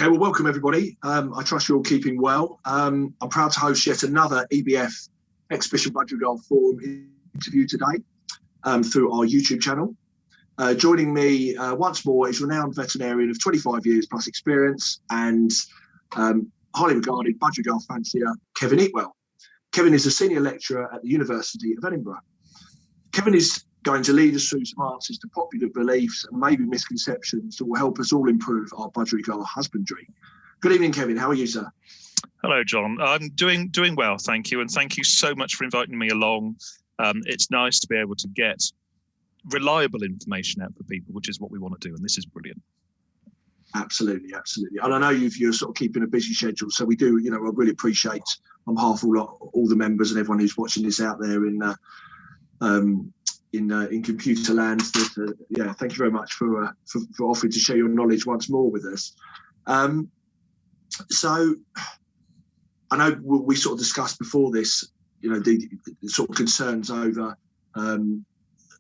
Okay, well, welcome everybody. I trust you're all keeping well. I'm proud to host yet another EBF Exhibition Budgerigar Forum interview today through our YouTube channel. Joining me once more is renowned veterinarian of 25 years plus experience and highly regarded Budgerigar fancier, Kevin Eatwell. Kevin is a senior lecturer at the University of Edinburgh. Kevin is going to lead us through some answers to popular beliefs and maybe misconceptions that will help us all improve our budgerigar husbandry. Good evening, Kevin. How are you, sir? Hello, John. I'm doing well, thank you. And thank you so much for inviting me along. It's nice to be able to get reliable information out for people, which is what we want to do. And this is brilliant. Absolutely, absolutely. And I know you're sort of keeping a busy schedule. So we do, I really appreciate on behalf of all the members and everyone who's watching this out there in computer land. Thank you very much for offering to share your knowledge once more with us. So I know we sort of discussed before this, the sort of concerns over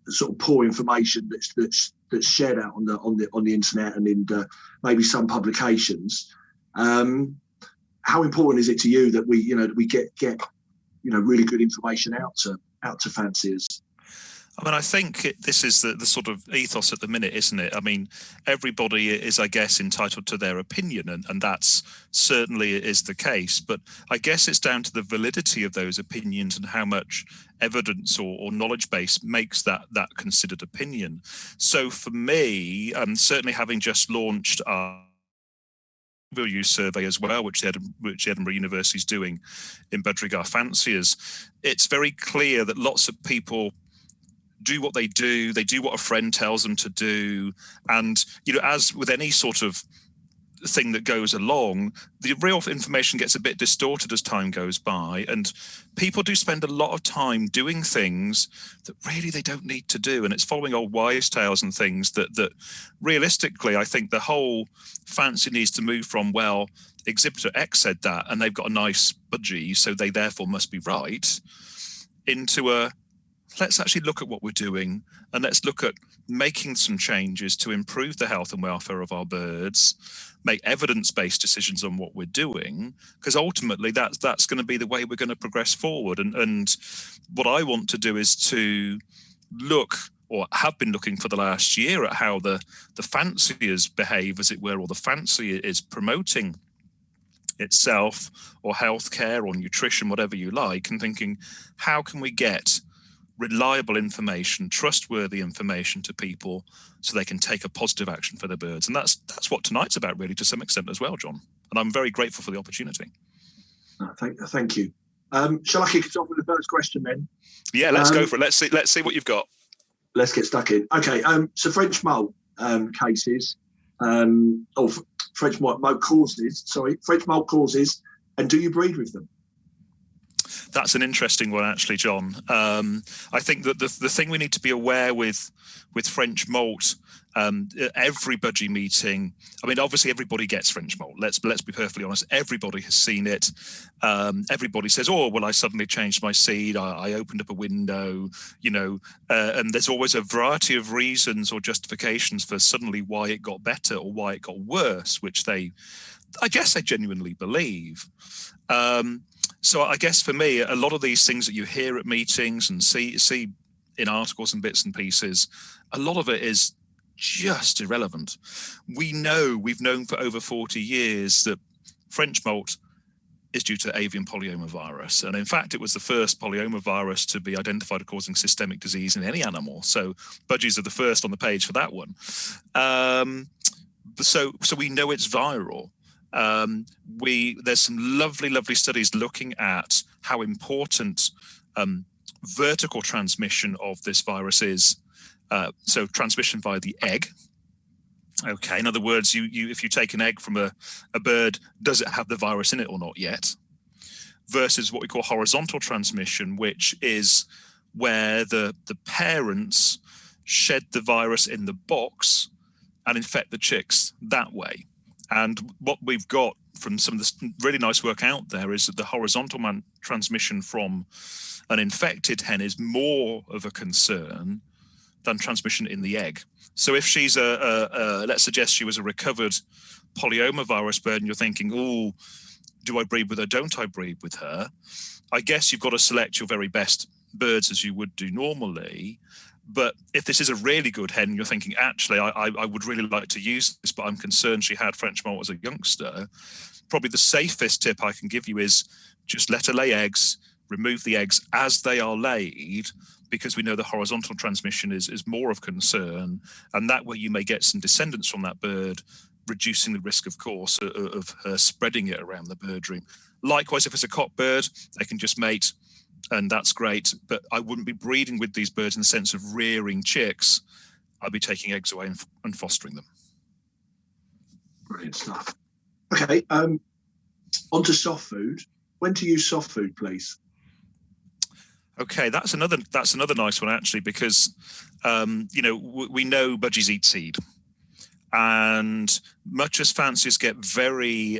sort of poor information that's shared out on the internet and in maybe some publications. How important is it to you that we get really good information out to fanciers? I mean, I think this is the sort of ethos at the minute, isn't it? I mean, everybody is, I guess, entitled to their opinion, and that's certainly is the case. But I guess it's down to the validity of those opinions and how much evidence or knowledge base makes that considered opinion. So for me, certainly having just launched our use survey as well, which Edinburgh University is doing in Budgerigar fanciers, it's very clear that lots of people do what they do what a friend tells them to do, and as with any sort of thing that goes along, the real information gets a bit distorted as time goes by, and people do spend a lot of time doing things that really they don't need to do, and it's following old wives' tales and things that realistically I think the whole fancy needs to move from, well, exhibitor X said that and they've got a nice budgie so they therefore must be right, into a let's actually look at what we're doing and let's look at making some changes to improve the health and welfare of our birds, make evidence-based decisions on what we're doing, because ultimately that's going to be the way we're going to progress forward. And what I want to do is to look, or have been looking for the last year, at how the fanciers behave, as it were, or the fancy is promoting itself or healthcare or nutrition, whatever you like, and thinking, how can we get reliable information, trustworthy information to people so they can take a positive action for their birds? And that's what tonight's about, really, to some extent as well, John. And I'm very grateful for the opportunity. Thank you. Shall I kick it off with the first question then? Yeah, let's go for it. Let's see what you've got. Let's get stuck in. Okay, so French mold cases, French mold causes, and do you breed with them? That's an interesting one, actually, John. I think that the thing we need to be aware with French molt, every budgie meeting, I mean, obviously everybody gets French molt. Let's be perfectly honest. Everybody has seen it. Everybody says, "Oh, well, I suddenly changed my seed. I opened up a window," and there's always a variety of reasons or justifications for suddenly why it got better or why it got worse, which I guess they genuinely believe. So I guess for me, a lot of these things that you hear at meetings and see in articles and bits and pieces, a lot of it is just irrelevant. We've known for over 40 years that French molt is due to avian polyomavirus. And in fact, it was the first polyomavirus to be identified as causing systemic disease in any animal. So budgies are the first on the page for that one. So we know it's viral. There's some lovely studies looking at how important vertical transmission of this virus is. So transmission via the egg. Okay, in other words, if you take an egg from a bird, does it have the virus in it or not yet? Versus what we call horizontal transmission, which is where the parents shed the virus in the box and infect the chicks that way. And what we've got from some of this really nice work out there is that the horizontal transmission from an infected hen is more of a concern than transmission in the egg. So if she's let's suggest she was a recovered polyomavirus bird and you're thinking, oh, do I breed with her? Don't I breed with her? I guess you've got to select your very best birds as you would do normally. But if this is a really good hen, you're thinking, actually, I would really like to use this, but I'm concerned she had French moult as a youngster. Probably the safest tip I can give you is just let her lay eggs, remove the eggs as they are laid, because we know the horizontal transmission is more of concern. And that way you may get some descendants from that bird, reducing the risk, of course, of her spreading it around the bird room. Likewise, if it's a cock bird, they can just mate, and that's great. But I wouldn't be breeding with these birds in the sense of rearing chicks. I'd be taking eggs away and fostering them. Brilliant stuff. Okay, on to soft food. When to use soft food, please? Okay, that's another nice one, actually, because we know budgies eat seed, and much as fanciers get very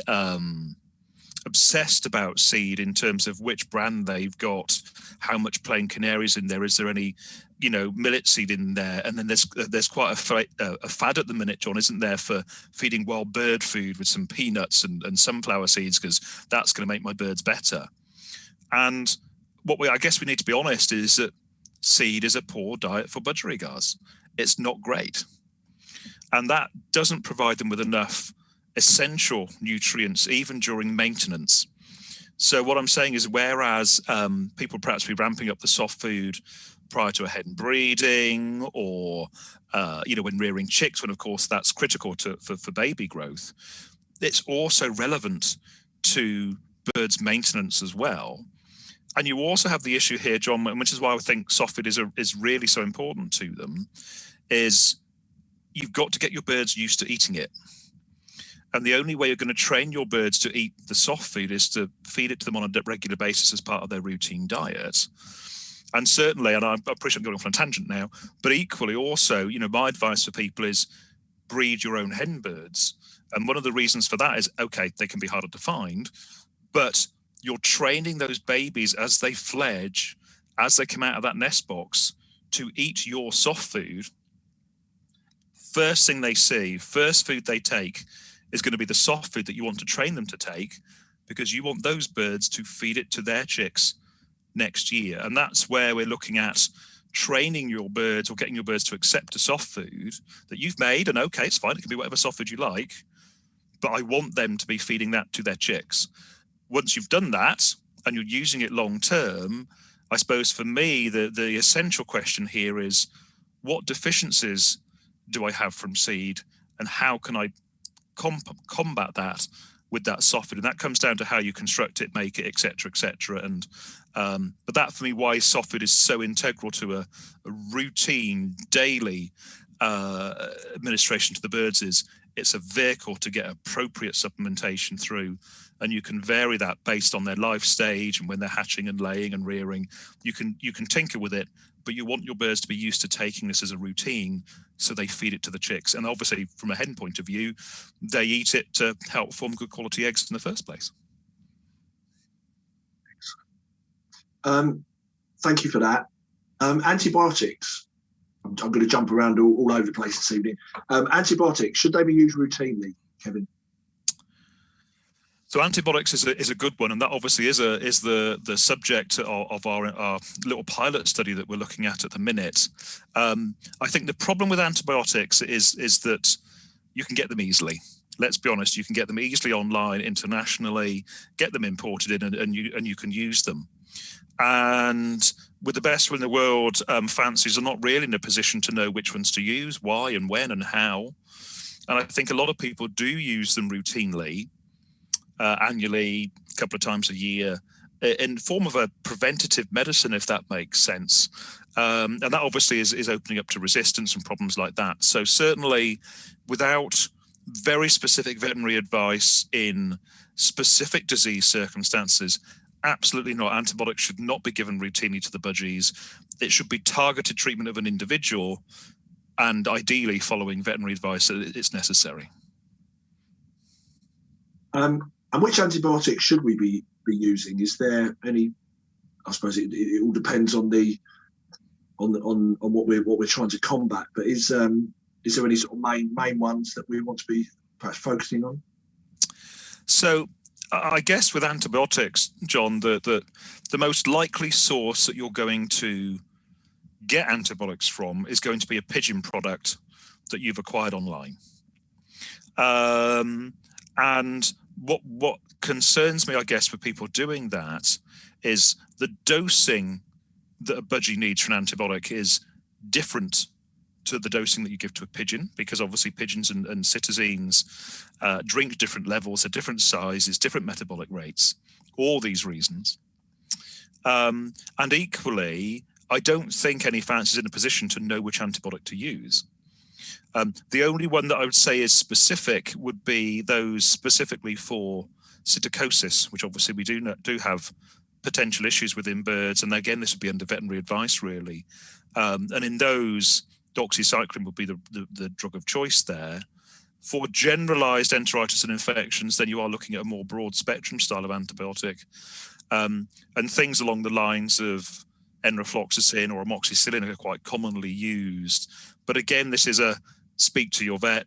obsessed about seed in terms of which brand they've got, how much plain canaries in there, is there any millet seed in there, and then there's quite a fad at the minute, John, isn't there, for feeding wild bird food with some peanuts and sunflower seeds, because that's going to make my birds better. And I guess we need to be honest is that seed is a poor diet for budgerigars. It's not great, and that doesn't provide them with enough essential nutrients even during maintenance. So what I'm saying is, whereas people perhaps be ramping up the soft food prior to a hen breeding, or when rearing chicks, when of course that's critical for baby growth, it's also relevant to birds' maintenance as well. And you also have the issue here, John, which is why I think soft food is really so important to them, is you've got to get your birds used to eating it. And the only way you're going to train your birds to eat the soft food is to feed it to them on a regular basis as part of their routine diet. And certainly, and I appreciate I'm going off on a tangent now, but equally also, my advice for people is breed your own hen birds. And one of the reasons for that is, okay, they can be harder to find, but you're training those babies as they fledge, as they come out of that nest box, to eat your soft food. First thing they see, first food they take, is going to be the soft food that you want to train them to take, because you want those birds to feed it to their chicks next year. And that's where we're looking at training your birds, or getting your birds to accept a soft food that you've made. And okay, it's fine, it can be whatever soft food you like, but I want them to be feeding that to their chicks. Once you've done that and you're using it long term, I suppose for me, the essential question here is, what deficiencies do I have from seed, and how can I combat that with that soft food? And that comes down to how you construct it, make it, etc., etc. And but that, for me, why soft food is so integral to a routine daily administration to the birds is it's a vehicle to get appropriate supplementation through, and you can vary that based on their life stage and when they're hatching and laying and rearing. You can tinker with it, but you want your birds to be used to taking this as a routine, so they feed it to the chicks. And obviously, from a hen point of view, they eat it to help form good quality eggs in the first place. Thank you for that. Antibiotics. I'm going to jump around all over the place this evening. Antibiotics, should they be used routinely, Kevin? So antibiotics is a good one, and that obviously is the subject of our little pilot study that we're looking at the minute. I think the problem with antibiotics is that you can get them easily. Let's be honest, you can get them easily online, internationally, get them imported in, and you can use them. And with the best will in the world, fanciers are not really in a position to know which ones to use, why and when and how. And I think a lot of people do use them routinely, annually, a couple of times a year, in form of a preventative medicine, if that makes sense. And that obviously is opening up to resistance and problems like that. So certainly, without very specific veterinary advice in specific disease circumstances, absolutely not. Antibiotics should not be given routinely to the budgies. It should be targeted treatment of an individual, and ideally following veterinary advice that it's necessary. And which antibiotics should we be using? Is there any? I suppose it all depends on the on what we're trying to combat. But is there any sort of main ones that we want to be perhaps focusing on? So I guess with antibiotics, John, the most likely source that you're going to get antibiotics from is going to be a pigeon product that you've acquired online. And what concerns me, I guess, with people doing that is the dosing that a budgie needs for an antibiotic is different to the dosing that you give to a pigeon, because obviously pigeons and citizens drink different levels, at different sizes, different metabolic rates, all these reasons. And equally, I don't think any pharmacist is in a position to know which antibiotic to use. The only one that I would say is specific would be those specifically for Coccidiosis, which obviously we do have potential issues within birds. And again, this would be under veterinary advice, really. And in those, doxycycline would be the drug of choice there. For generalized enteritis and infections, then you are looking at a more broad spectrum style of antibiotic. And things along the lines of enrofloxacin or amoxicillin are quite commonly used. But again, this is a speak to your vet,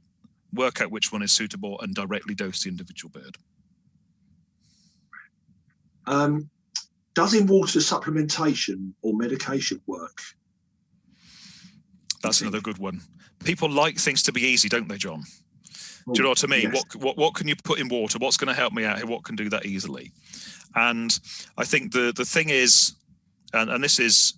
work out which one is suitable, and directly dose the individual bird. Does in-water supplementation or medication work? That's another good one. People like things to be easy, don't they, John? Do you know what I mean? Yes. What can you put in water? What's going to help me out here? What can do that easily? And I think the thing is, and this is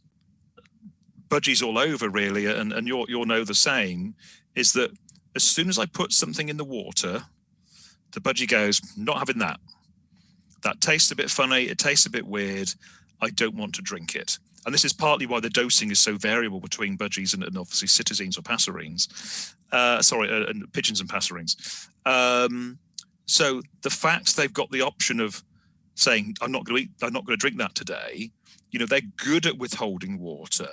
budgies all over really, and you'll know the same, is that as soon as I put something in the water, the budgie goes, not having that. That tastes a bit funny. It tastes a bit weird. I don't want to drink it. And this is partly why the dosing is so variable between budgies and obviously citizens or passerines. And pigeons and passerines. So the fact they've got the option of saying, I'm not going to drink that today, you know, they're good at withholding water.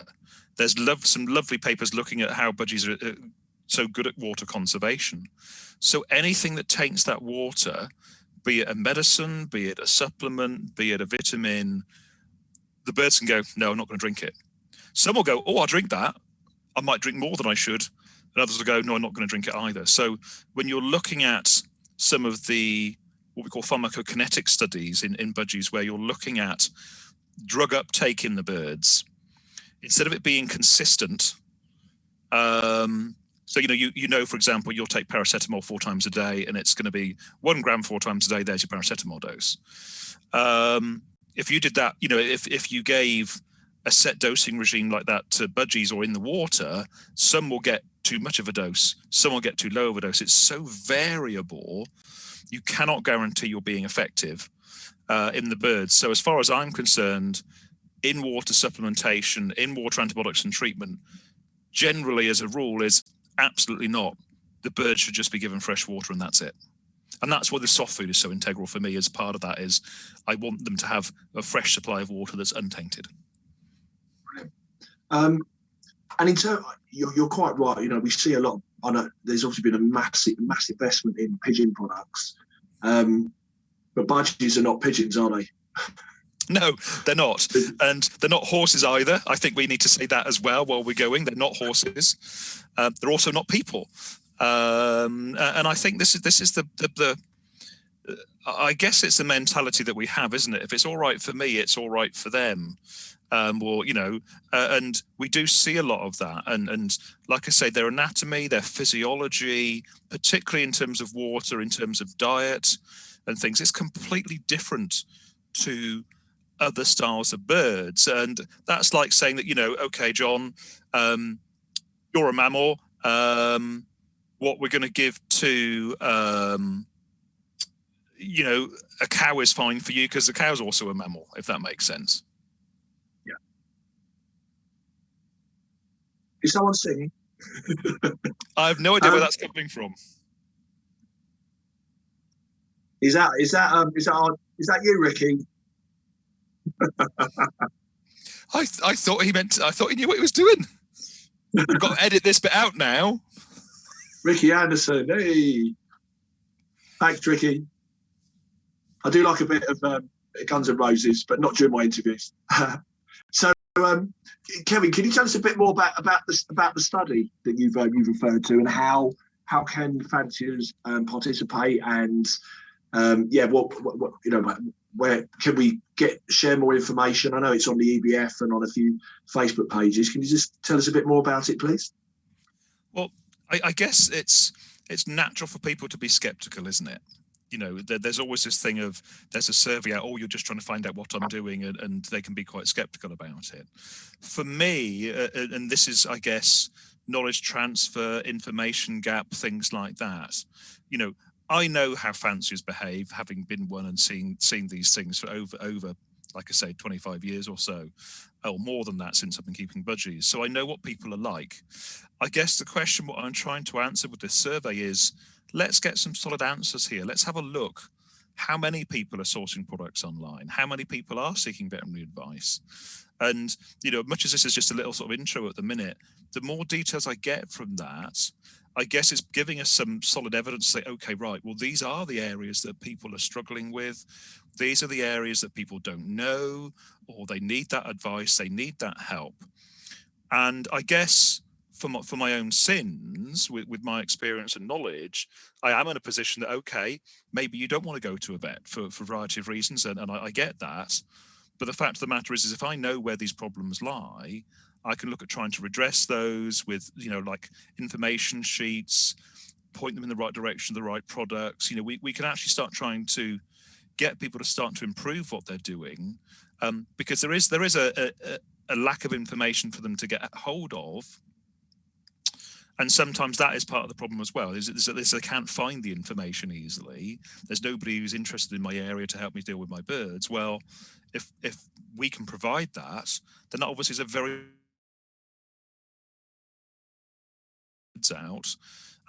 There's some lovely papers looking at how budgies are so good at water conservation. So anything that taints that water, be it a medicine, be it a supplement, be it a vitamin, the birds can go, no, I'm not going to drink it. Some will go, oh, I'll drink that. I might drink more than I should. And others will go, no, I'm not going to drink it either. So when you're looking at some of the, what we call pharmacokinetic studies in budgies, where you're looking at drug uptake in the birds, instead of it being consistent, so, you know, for example, you'll take paracetamol 4 times a day and it's going to be 1 gram 4 times a day. There's your paracetamol dose. If you did that, you know, if you gave a set dosing regime like that to budgies or in the water, some will get too much of a dose. Some will get too low of a dose. It's so variable. You cannot guarantee you're being effective in the birds. So as far as I'm concerned, in water supplementation, in water antibiotics and treatment, generally as a rule is absolutely not. The bird should just be given fresh water and that's it. And that's why the soft food is so integral for me. As part of that is I want them to have a fresh supply of water that's untainted. And in terms, you're quite right. You know, we see a lot. I know there's obviously been a massive investment in pigeon products, but budgies are not pigeons, are they? No, they're not. And they're not horses either. I think we need to say that as well while we're going. They're not horses. They're also not people. And I think this is the I guess it's the mentality that we have, isn't it? If it's all right for me, it's all right for them. Or, you know, and we do see a lot of that. And like I say, their anatomy, their physiology, particularly in terms of water, in terms of diet and things, it's completely different to other styles of birds. And that's like saying that, you know, okay, John, you're a mammal. What we're going to give to, you know, a cow is fine for you because the cow's also a mammal, if that makes sense. Yeah. Is someone singing? I have no idea where that's coming from. Is that you, Ricky? I thought he knew what he was doing. I've got to edit this bit out now. Ricky Anderson, hey. Thanks, Ricky. I do like a bit of Guns N' Roses, but not during my interviews. So Kevin, can you tell us a bit more about the study that you've referred to, and how can fanciers participate, and what where can we share more information? I know it's on the EBF and on a few Facebook pages. Can you just tell us a bit more about it, please? Well, I guess it's natural for people to be skeptical, isn't it? You know, there's always this thing of there's a survey out, oh, you're just trying to find out what I'm doing, and they can be quite skeptical about it. For me, and this is, I guess, knowledge transfer, information gap, things like that. You know, I know how fanciers behave, having been one and seen these things for over, like I say, 25 years or so, or more than that since I've been keeping Budgies. So I know what people are like. I guess the question, what I'm trying to answer with this survey is, let's get some solid answers here. Let's have a look. How many people are sourcing products online? How many people are seeking veterinary advice? And, you know, much as this is just a little sort of intro at the minute, the more details I get from that, I guess it's giving us some solid evidence to say, okay, right, well, these are the areas that people are struggling with. These are the areas that people don't know, or they need that advice, they need that help. And I guess for my own sins, with my experience and knowledge, I am in a position that, okay, maybe you don't want to go to a vet for a variety of reasons, and I get that. But the fact of the matter is if I know where these problems lie, I can look at trying to redress those with, you know, like information sheets, point them in the right direction, the right products. You know, we can actually start trying to get people to start to improve what they're doing, because there is a lack of information for them to get hold of. And sometimes that is part of the problem as well, is that they can't find the information easily. There's nobody who's interested in my area to help me deal with my birds. Well, if we can provide that, then that obviously is a very out.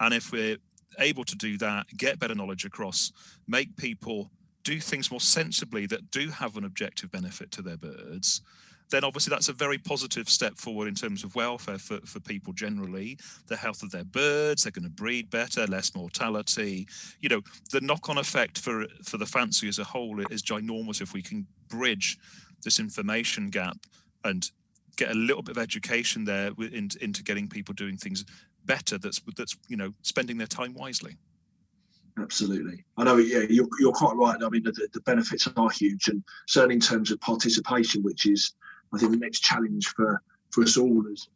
And if we're able to do that, get better knowledge across, make people do things more sensibly that do have an objective benefit to their birds, then obviously that's a very positive step forward in terms of welfare for people generally, the health of their birds, they're going to breed better, less mortality. You know, the knock-on effect for the fancy as a whole is ginormous if we can bridge this information gap and get a little bit of education there into getting people doing things better, that's you know, spending their time wisely. Absolutely. I know, yeah, you're quite right. I mean, the benefits are huge, and certainly in terms of participation, which is, I think, the next challenge for us all as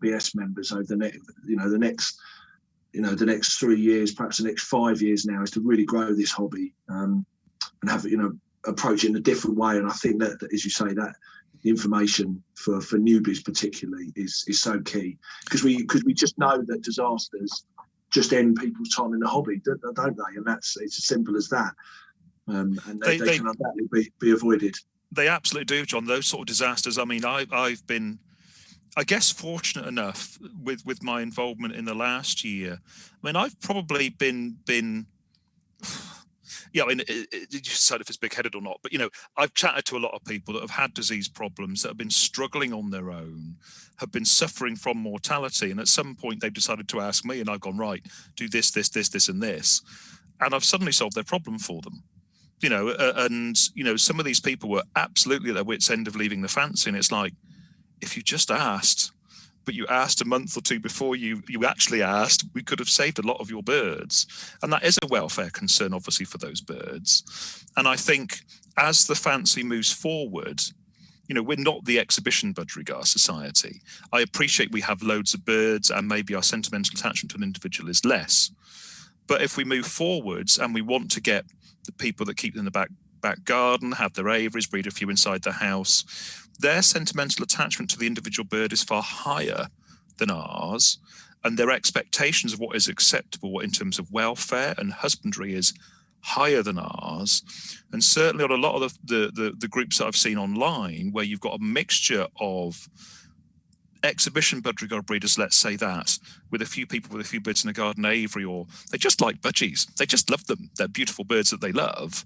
BS members over the next 3 years, perhaps the next 5 years now, is to really grow this hobby and have, you know, approach it in a different way. And I think that as you say, that the information for newbies particularly is so key, because we just know that disasters just end people's time in the hobby, don't they? And it's as simple as that. And they can undoubtedly be avoided. They absolutely do, John. Those sort of disasters. I mean, I've been, I guess, fortunate enough with my involvement in the last year. I mean, I've probably been yeah, I mean, you decide if it's big-headed or not, but, you know, I've chatted to a lot of people that have had disease problems, that have been struggling on their own, have been suffering from mortality, and at some point they've decided to ask me, and I've gone, right, do this, and this, and I've suddenly solved their problem for them. You know, and, you know, some of these people were absolutely at their wits' end of leaving the fancy, and it's like, if you just asked, but you asked a month or two before you actually asked, we could have saved a lot of your birds. And that is a welfare concern, obviously, for those birds. And I think as the fancy moves forward, you know, we're not the exhibition Budgerigar society. I appreciate we have loads of birds and maybe our sentimental attachment to an individual is less. But if we move forwards and we want to get the people that keep them in the back garden, have their aviaries, breed a few inside the house, their sentimental attachment to the individual bird is far higher than ours, and their expectations of what is acceptable in terms of welfare and husbandry is higher than ours. And certainly on a lot of the groups that I've seen online, where you've got a mixture of exhibition Budgerigar breeders, let's say that, with a few people with a few birds in a garden aviary, or they just like Budgies, they just love them, they're beautiful birds that they love,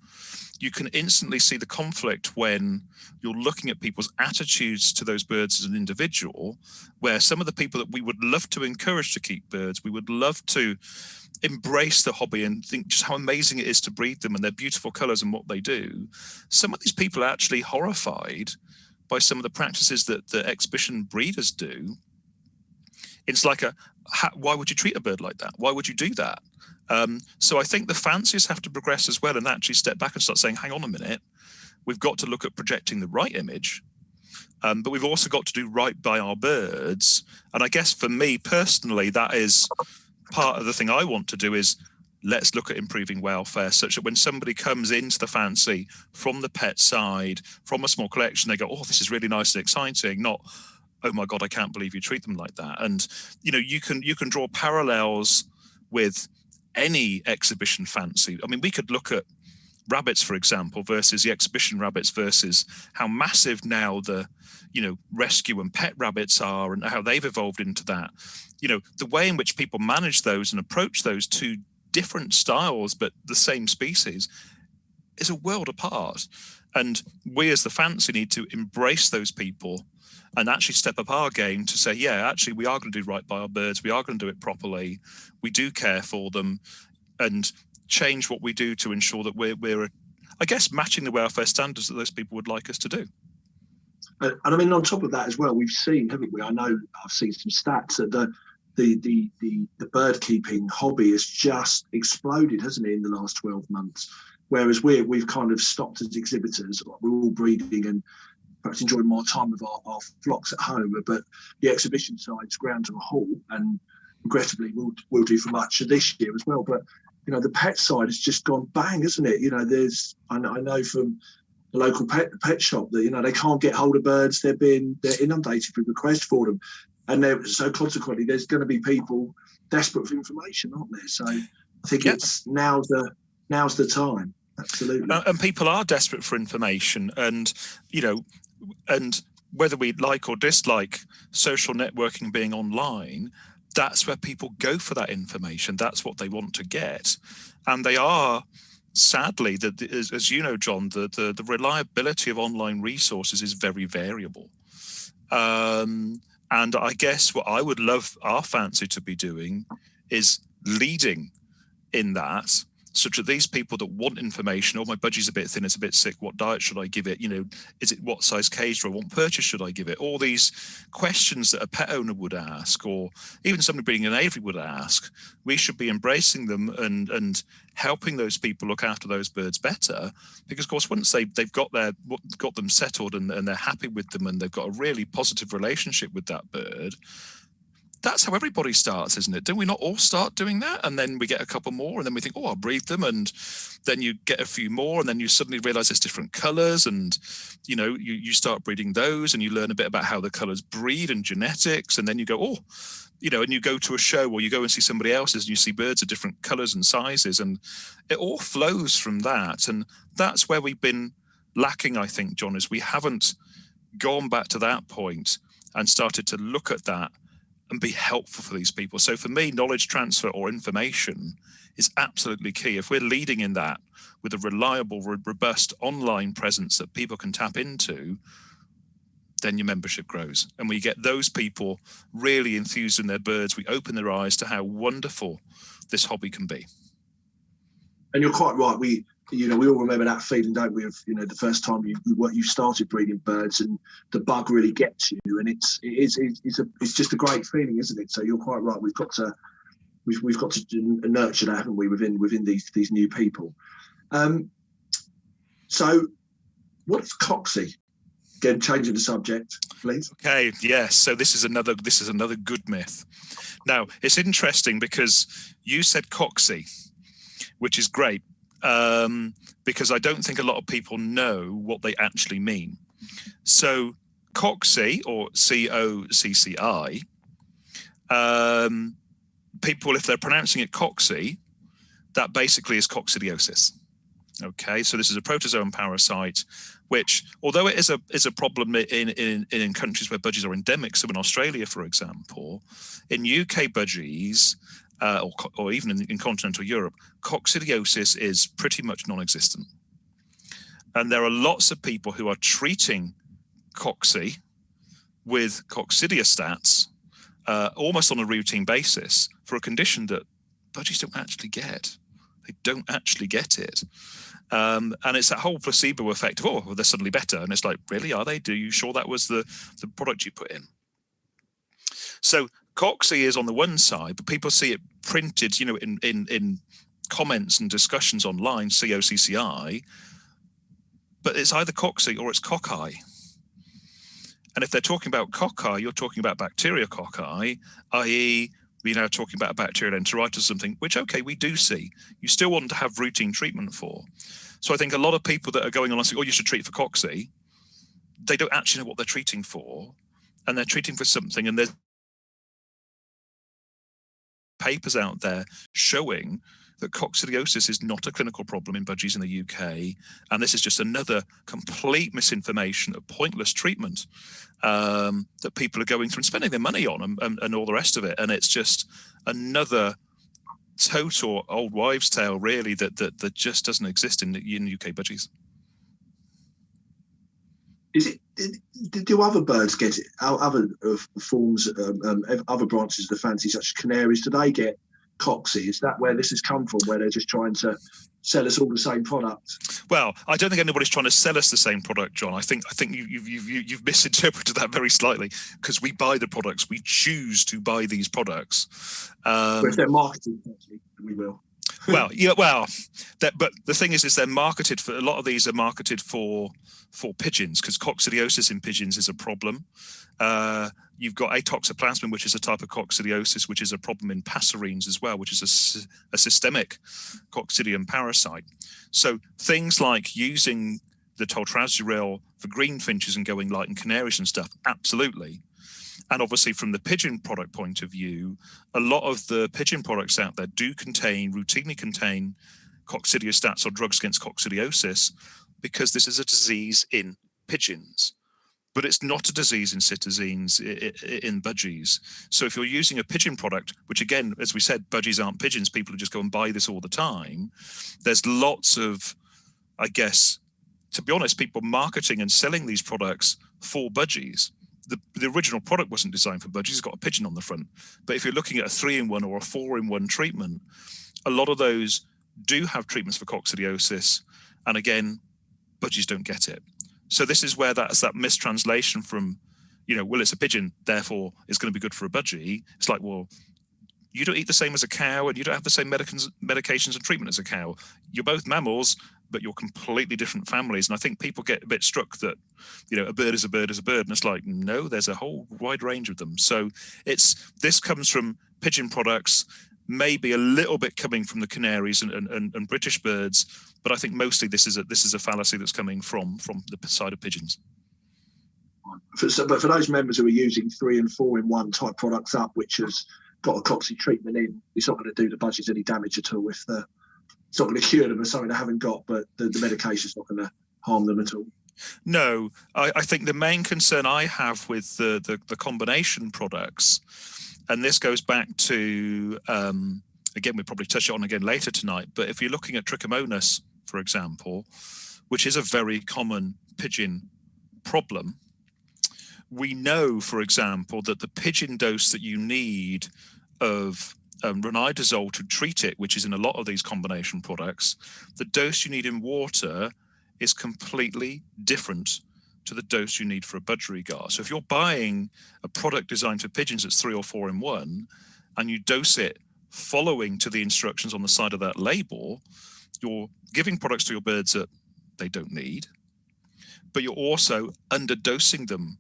you can instantly see the conflict when you're looking at people's attitudes to those birds as an individual, where some of the people that we would love to encourage to keep birds, we would love to embrace the hobby and think just how amazing it is to breed them and their beautiful colors and what they do, some of these people are actually horrified by some of the practices that the exhibition breeders do, it's like why would you treat a bird like that? Why would you do that? So I think the fanciers have to progress as well and actually step back and start saying, hang on a minute, we've got to look at projecting the right image, but we've also got to do right by our birds. And I guess for me personally, that is part of the thing I want to do is let's look at improving welfare such that when somebody comes into the fancy from the pet side, from a small collection, they go, oh, this is really nice and exciting, not, oh my God, I can't believe you treat them like that. And, you know, you can draw parallels with any exhibition fancy. I mean, we could look at rabbits, for example, versus the exhibition rabbits versus how massive now the, you know, rescue and pet rabbits are and how they've evolved into that. You know, the way in which people manage those and approach those two different styles, but the same species, is a world apart. And we as the fancy need to embrace those people and actually step up our game to say, yeah, actually, we are going to do right by our birds. We are going to do it properly. We do care for them and change what we do to ensure that we're I guess, matching the welfare standards that those people would like us to do. And I mean, on top of that as well, we've seen, haven't we? I know I've seen some stats that the bird keeping hobby has just exploded, hasn't it, in the last 12 months? Whereas we've kind of stopped as exhibitors. We're all breeding and perhaps enjoying more time with our flocks at home, but the exhibition side's ground to a halt, and regrettably we'll do for much of this year as well. But you know, the pet side has just gone bang, isn't it? You know, I know from the local pet shop that, you know, they can't get hold of birds. They're inundated with requests for them, and so consequently, there's going to be people desperate for information, aren't there? So I think it's now's the time. Absolutely. And people are desperate for information, and you know, and whether we like or dislike social networking being online, that's where people go for that information. That's what they want to get. And they are, sadly, as you know, John, the reliability of online resources is very variable. And I guess what I would love our fancy to be doing is leading in that, such that these people that want information, oh, my budgie's a bit thin, it's a bit sick, what diet should I give it? You know, is it what size cage do I want purchase should I give it? All these questions that a pet owner would ask, or even somebody breeding an aviary would ask, we should be embracing them and helping those people look after those birds better. Because, of course, once they've got them settled and they're happy with them and they've got a really positive relationship with that bird, that's how everybody starts, isn't it? Don't we not all start doing that? And then we get a couple more and then we think, oh, I'll breed them. And then you get a few more and then you suddenly realize there's different colors and, you know, you start breeding those and you learn a bit about how the colors breed and genetics. And then you go, oh, you know, and you go to a show or you go and see somebody else's and you see birds of different colors and sizes. And it all flows from that. And that's where we've been lacking, I think, John, is we haven't gone back to that point and started to look at that and be helpful for these people. So for me, knowledge transfer or information is absolutely key. If we're leading in that with a reliable, robust online presence that people can tap into, then your membership grows. And we get those people really enthused in their birds. We open their eyes to how wonderful this hobby can be. And you're quite right. We all remember that feeling, don't we? Of, you know, the first time you started breeding birds and the bug really gets you, and it's just a great feeling, isn't it? So you're quite right. We've got to nurture that, haven't we, within these new people. So, what's Cocci? Again, changing the subject, please. Okay. Yes. So this is another good myth. Now it's interesting because you said Cocci, which is great. Because I don't think a lot of people know what they actually mean. So Cocci, or Cocci, people, if they're pronouncing it Cocci, that basically is Coccidiosis. Okay, so this is a protozoan parasite, which, although it is a problem in countries where budgies are endemic, so in Australia, for example, in UK budgies, or even in continental Europe, coccidiosis is pretty much non-existent. And there are lots of people who are treating Cocci with coccidiostats almost on a routine basis for a condition that budgies don't actually get. They don't actually get it. And it's that whole placebo effect of, oh, well, they're suddenly better. And it's like, really, are they? Do you sure that was the product you put in? So Cocci is on the one side, but people see it printed, you know, in comments and discussions online, COCCI, but it's either Cocci or it's cocci. And if they're talking about cocci, you're talking about bacteria cocci, i.e., we're now talking about bacterial enteritis or something, which, okay, we do see. You still want to have routine treatment for. So I think a lot of people that are going on and saying, oh, you should treat for cocci, they don't actually know what they're treating for, and they're treating for something, and there's papers out there showing that coccidiosis is not a clinical problem in budgies in the UK, and this is just another complete misinformation, a pointless treatment that people are going through and spending their money on, and all the rest of it. And it's just another total old wives' tale, really, that just doesn't exist in UK budgies. Is it? Do other birds get it? Other forms, other branches of the fancy, such as canaries, do they get cocci? Is that where this has come from, where they're just trying to sell us all the same product? Well, I don't think anybody's trying to sell us the same product, John. I think you've misinterpreted that very slightly, because we buy the products, we choose to buy these products. But if they're marketed, we will. Well, yeah, well, but the thing is they're marketed for, a lot of these are marketed for pigeons, because coccidiosis in pigeons is a problem. You've got atoxoplasma, which is a type of coccidiosis, which is a problem in passerines as well, which is a systemic coccidium parasite. So things like using the toltrazuril for greenfinches and going light and canaries and stuff, absolutely. And obviously from the pigeon product point of view, a lot of the pigeon products out there do routinely contain coccidiostats or drugs against coccidiosis, because this is a disease in pigeons. But it's not a disease in citizens, in budgies. So if you're using a pigeon product, which again, as we said, budgies aren't pigeons, people who just go and buy this all the time, there's lots of, I guess, to be honest, people marketing and selling these products for budgies. The original product wasn't designed for budgies, it's got a pigeon on the front. But if you're looking at a 3-in-1 or a 4-in-1 treatment, a lot of those do have treatments for coccidiosis. And again, budgies don't get it. So this is where that's that mistranslation from, you know, well, it's a pigeon, therefore it's going to be good for a budgie. It's like, well, you don't eat the same as a cow, and you don't have the same medications and treatment as a cow. You're both mammals, but you're completely different families. And I think people get a bit struck that, you know, a bird is a bird is a bird. And it's like, no, there's a whole wide range of them. So this comes from pigeon products, maybe a little bit coming from the canaries and British birds, but I think mostly this is a fallacy that's coming from the side of pigeons. But for those members who are using 3- and 4-in-1 type products up, which has got a cocci treatment in, it's not going to do the budgies any damage at all. It's not going to cure them as something they haven't got, but the medication's not going to harm them at all. No, I think the main concern I have with the combination products, and this goes back to, again, we'll probably touch on again later tonight, but if you're looking at Trichomonas, for example, which is a very common pigeon problem, we know, for example, that the pigeon dose that you need of ranitazole to treat it, which is in a lot of these combination products, the dose you need in water is completely different to the dose you need for a Budgerigar. So if you're buying a product designed for pigeons that's 3 or 4-in-1, and you dose it following to the instructions on the side of that label, you're giving products to your birds that they don't need, but you're also underdosing them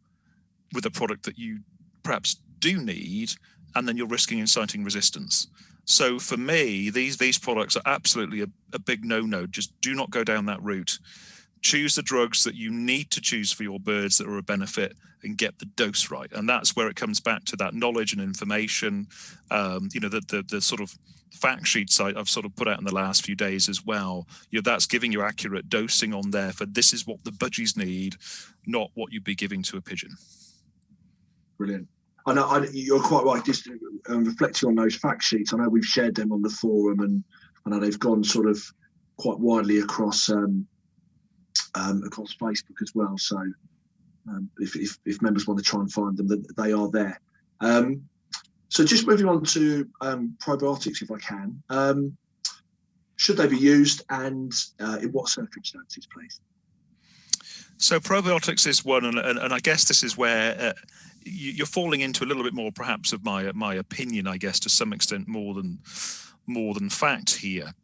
with a product that you perhaps do need, and then you're risking inciting resistance. So for me, these products are absolutely a big no-no. Just do not go down that route. Choose the drugs that you need to choose for your birds that are a benefit, and get the dose right. And that's where it comes back to that knowledge and information. You know, the sort of fact sheets I've sort of put out in the last few days as well. You know, that's giving you accurate dosing on there for this is what the budgies need, not what you'd be giving to a pigeon. Brilliant. I know you're quite right. Just reflecting on those fact sheets, I know we've shared them on the forum, and I know they've gone sort of quite widely across Facebook as well. So if members want to try and find them, they are there. So just moving on to probiotics, if I can. should they be used, and in what circumstances, please? So probiotics is one, and I guess this is where you're falling into a little bit more, perhaps, of my opinion, I guess, to some extent, more than fact here.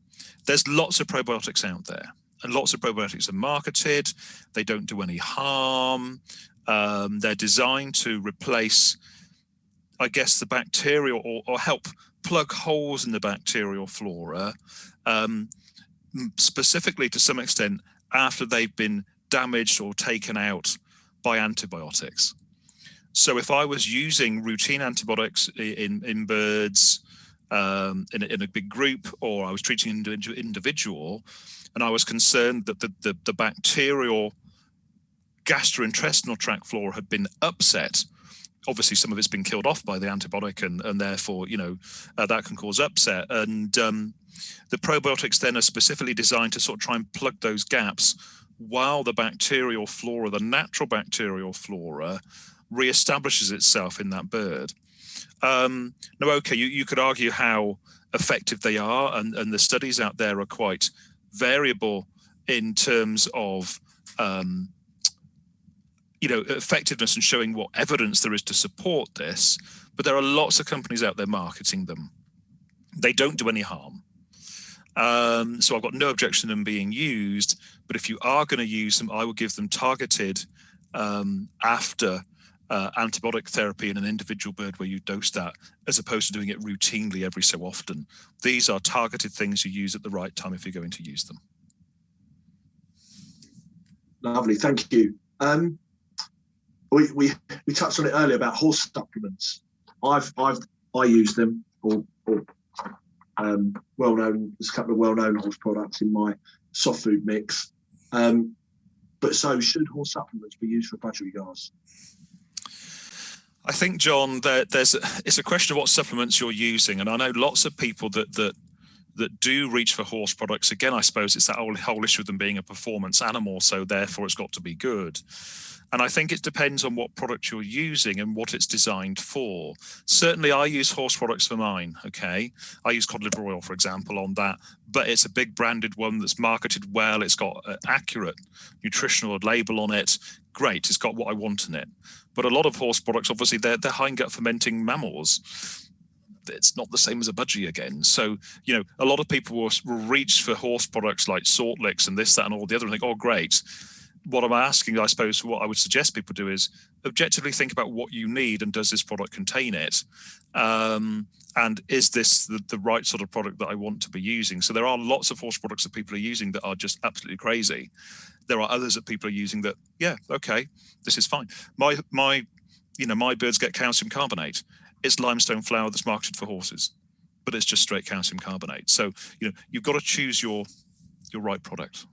There's lots of probiotics out there, and lots of probiotics are marketed. They don't do any harm. They're designed to replace, I guess, the bacteria, or help plug holes in the bacterial flora, specifically to some extent after they've been damaged or taken out by antibiotics. So if I was using routine antibiotics in birds in a big group, or I was treating an individual, and I was concerned that the bacterial gastrointestinal tract flora had been upset, obviously some of it's been killed off by the antibiotic, and therefore, that can cause upset. And the probiotics then are specifically designed to sort of try and plug those gaps while the bacterial flora, the natural bacterial flora, reestablishes itself in that bird. Now, okay, you could argue how effective they are, and the studies out there are quite variable in terms of effectiveness and showing what evidence there is to support this. But there are lots of companies out there marketing them. They don't do any harm. So I've got no objection to them being used, but if you are going to use them, I will give them targeted after antibiotic therapy in an individual bird where you dose that, as opposed to doing it routinely every so often. These are targeted things you use at the right time if you're going to use them. Lovely, thank you. We touched on it earlier about horse supplements. I use them for well-known. There's a couple of well-known horse products in my soft food mix. But so should horse supplements be used for budgerigars? I think, John, it's a question of what supplements you're using, and I know lots of people that do reach for horse products. Again, I suppose it's that whole issue of them being a performance animal, so therefore it's got to be good. And I think it depends on what product you're using and what it's designed for. Certainly, I use horse products for mine, okay? I use cod liver oil, for example, on that, but it's a big branded one that's marketed well. It's got an accurate nutritional label on it. Great, it's got what I want in it. But a lot of horse products, obviously, they're hindgut fermenting mammals. It's not the same as a budgie again. So, a lot of people will reach for horse products like salt licks and this, that, and all the other, and think, oh, great. What I'm asking, I suppose, what I would suggest people do is objectively think about what you need, and does this product contain it? And is this the right sort of product that I want to be using? So there are lots of horse products that people are using that are just absolutely crazy. There are others that people are using that, yeah, okay, this is fine. My birds get calcium carbonate. It's limestone flour that's marketed for horses, but it's just straight calcium carbonate. So, you've got to choose your right product.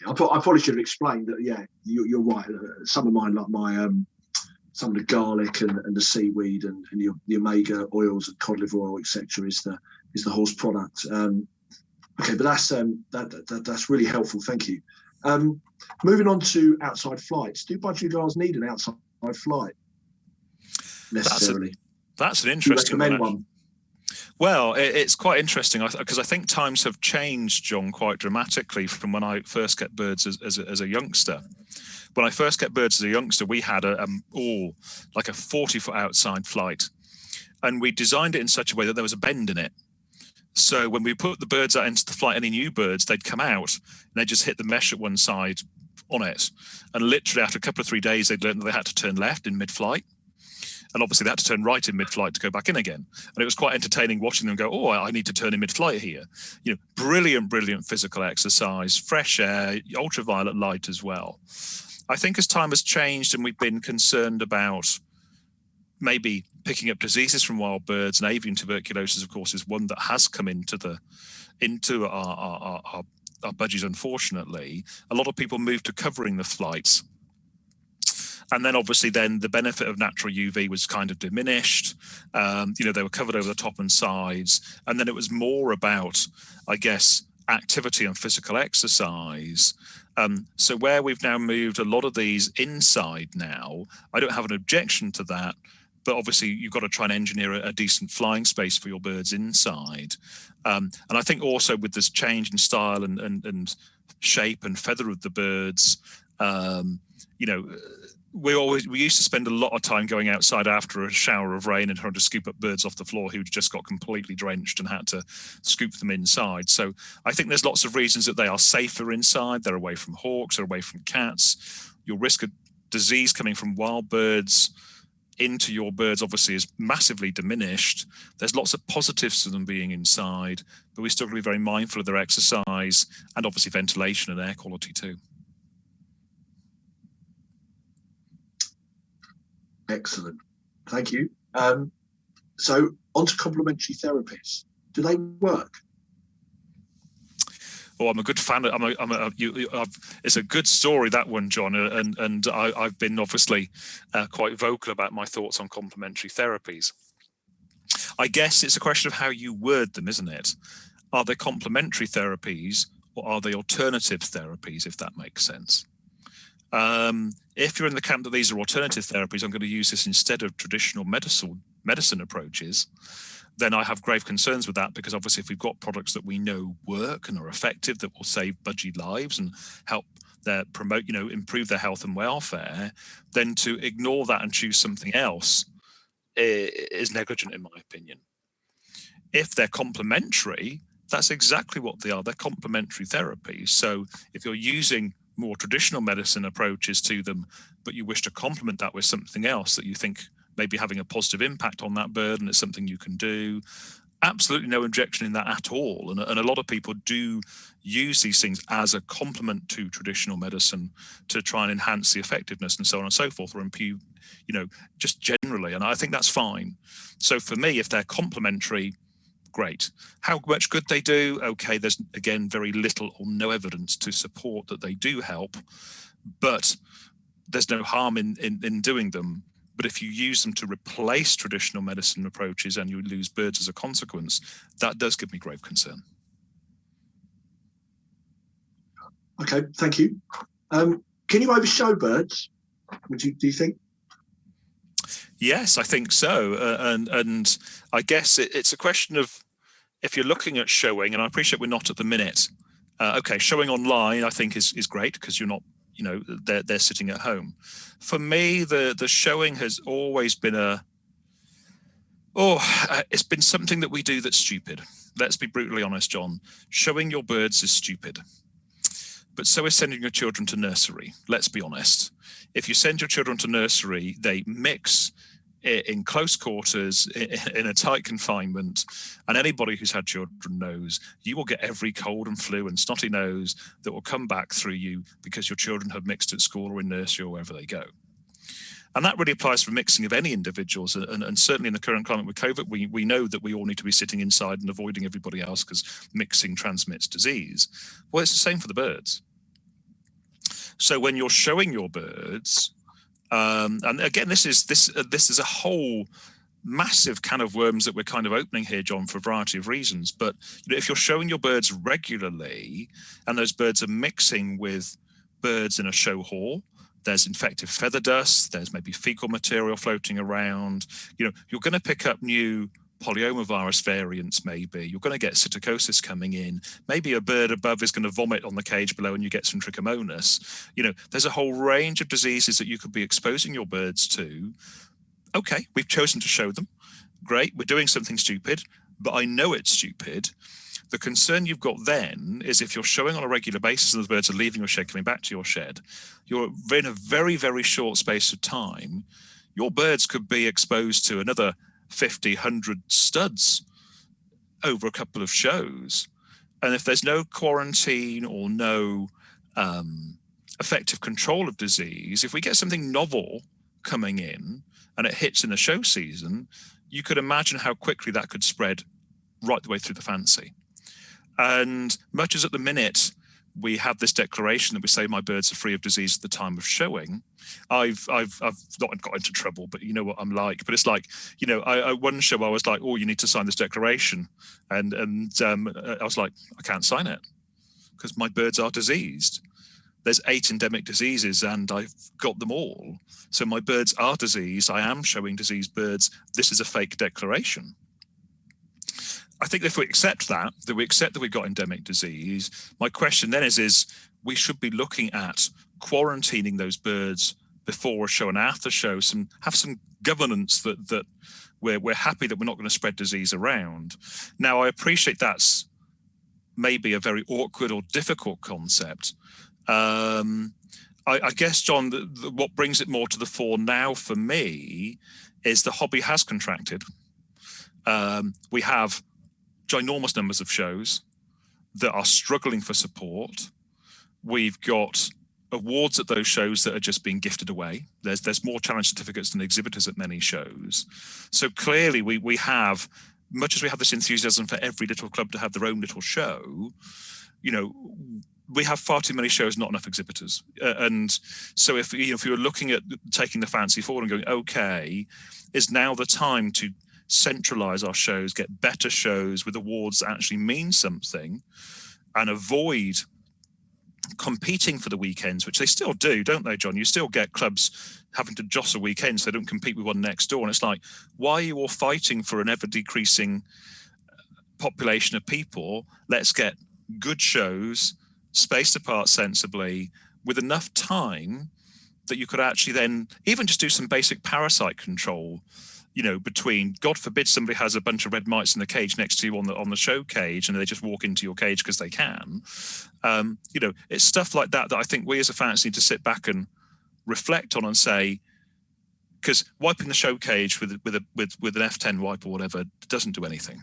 I probably should have explained that. Yeah, you're right. Some of mine, like my some of the garlic and the seaweed and the omega oils and cod liver oil, etc., is the horse product. Okay, but that's really helpful. Thank you. Moving on to outside flights. Do budgerigars need an outside flight necessarily? That's an interesting one. Well, it's quite interesting because I think times have changed, John, quite dramatically from when I first kept birds as a youngster. When I first kept birds as a youngster, we had like a 40-foot outside flight, and we designed it in such a way that there was a bend in it. So when we put the birds out into the flight, any new birds, they'd come out and they'd just hit the mesh at one side on it. And literally after a couple of 3 days, they'd learned that they had to turn left in mid-flight. And obviously they had to turn right in mid-flight to go back in again. And it was quite entertaining watching them go, oh, I need to turn in mid-flight here. Brilliant physical exercise, fresh air, ultraviolet light as well. I think as time has changed and we've been concerned about maybe picking up diseases from wild birds, and avian tuberculosis, of course, is one that has come into our budgies, unfortunately. A lot of people moved to covering the flights. And then obviously the benefit of natural UV was kind of diminished. They were covered over the top and sides. And then it was more about, I guess, activity and physical exercise. So where we've now moved a lot of these inside now, I don't have an objection to that. but obviously you've got to try and engineer a decent flying space for your birds inside. And I think also with this change in style and shape and feather of the birds, you know, we used to spend a lot of time going outside after a shower of rain and trying to scoop up birds off the floor who'd just got completely drenched and had to scoop them inside. So I think there's lots of reasons that they are safer inside. They're away from hawks, they're away from cats. Your risk of disease coming from wild birds into your birds obviously is massively diminished. There's lots of positives to them being inside, but we still got to be very mindful of their exercise and obviously ventilation and air quality too. Excellent, thank you. So onto complementary therapies. Do they work? Oh, I'm a good fan. It's a good story, that one, John, and I've been obviously quite vocal about my thoughts on complementary therapies. I guess it's a question of how you word them, isn't it? Are they complementary therapies or are they alternative therapies, if that makes sense? If you're in the camp that these are alternative therapies, I'm going to use this instead of traditional medicine approaches, then I have grave concerns with that, because obviously if we've got products that we know work and are effective, that will save budgie lives and help promote, improve their health and welfare, then to ignore that and choose something else is negligent in my opinion. If they're complementary, that's exactly what they are. They're complementary therapies. So if you're using more traditional medicine approaches to them, but you wish to complement that with something else that you think may be having a positive impact on that bird and it's something you can do, absolutely no objection in that at all. And a lot of people do use these things as a complement to traditional medicine to try and enhance the effectiveness and so on and so forth, or improve, just generally. And I think that's fine. So for me, if they're complementary, great. How much good they do? Okay, there's again very little or no evidence to support that they do help, but there's no harm in doing them. But if you use them to replace traditional medicine approaches and you lose birds as a consequence, that does give me grave concern. Okay, thank you. Can you overshow birds? Do you think? Yes, I think so. And I guess it's a question of, if you're looking at showing, and I appreciate we're not at the minute. Okay, showing online I think is great, because you're not, they're sitting at home. For me, the showing has always been it's been something that we do that's stupid. Let's be brutally honest, John. Showing your birds is stupid. But so is sending your children to nursery. Let's be honest. If you send your children to nursery, they mix in close quarters, in a tight confinement, and anybody who's had children knows you will get every cold and flu and snotty nose that will come back through you because your children have mixed at school or in nursery or wherever they go. And that really applies for mixing of any individuals, and certainly in the current climate with COVID, we know that we all need to be sitting inside and avoiding everybody else because mixing transmits disease. Well, it's the same for the birds. So when you're showing your birds, and again, this is a whole massive can of worms that we're kind of opening here, John, for a variety of reasons. But if you're showing your birds regularly, and those birds are mixing with birds in a show hall, there's infective feather dust, there's maybe fecal material floating around. You're going to pick up new polyomavirus variants, maybe. You're going to get Coccidiosis coming in. Maybe a bird above is going to vomit on the cage below and you get some trichomonas. There's a whole range of diseases that you could be exposing your birds to. Okay, we've chosen to show them. Great, we're doing something stupid, but I know it's stupid. The concern you've got then is if you're showing on a regular basis and the birds are leaving your shed, coming back to your shed, you're in a very, very short space of time, your birds could be exposed to another 50, 100 studs over a couple of shows. And if there's no quarantine or no effective control of disease, if we get something novel coming in and it hits in the show season, you could imagine how quickly that could spread right the way through the fancy. And much as at the minute we have this declaration that we say my birds are free of disease at the time of showing, I've not got into trouble, but you know what I'm like. But it's like, one show I was like, oh, you need to sign this declaration, and I was like, I can't sign it because my birds are diseased. there's 8 endemic diseases and I've got them all. So my birds are diseased. I am showing diseased birds. This is a fake declaration. I think if we accept that we accept that we've got endemic disease, my question then is we should be looking at quarantining those birds before a show and after show, have some governance that we're happy that we're not going to spread disease around. Now, I appreciate that's maybe a very awkward or difficult concept. I guess, John, what brings it more to the fore now for me is the hobby has contracted. We have ginormous numbers of shows that are struggling for support. We've got awards at those shows that are just being gifted away. There's more challenge certificates than exhibitors at many shows. So clearly we have, much as we have this enthusiasm for every little club to have their own little show, we have far too many shows, not enough exhibitors. And so if you're looking at taking the fancy forward and going, okay, is now the time to centralize our shows, get better shows with awards that actually mean something, and avoid competing for the weekends, which they still do, don't they, John? You still get clubs having to jostle weekends so they don't compete with one next door. And it's like, why are you all fighting for an ever decreasing population of people? Let's get good shows spaced apart sensibly with enough time that you could actually then even just do some basic parasite control, between, God forbid, somebody has a bunch of red mites in the cage next to you on the show cage and they just walk into your cage because they can. It's stuff like that I think we as a fans need to sit back and reflect on and say, because wiping the show cage with an F10 wipe or whatever doesn't do anything.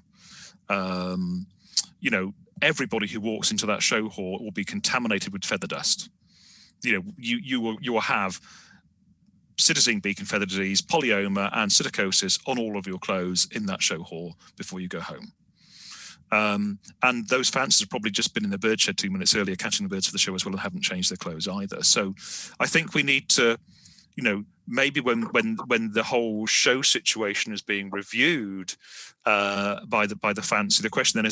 Everybody who walks into that show hall will be contaminated with feather dust. You will have citizen beak and feather disease, polyoma, and psittacosis on all of your clothes in that show hall before you go home. And those fancies have probably just been in the bird shed 2 minutes earlier, catching the birds for the show as well, and haven't changed their clothes either. So I think we need to, maybe when the whole show situation is being reviewed by the fancy, the question then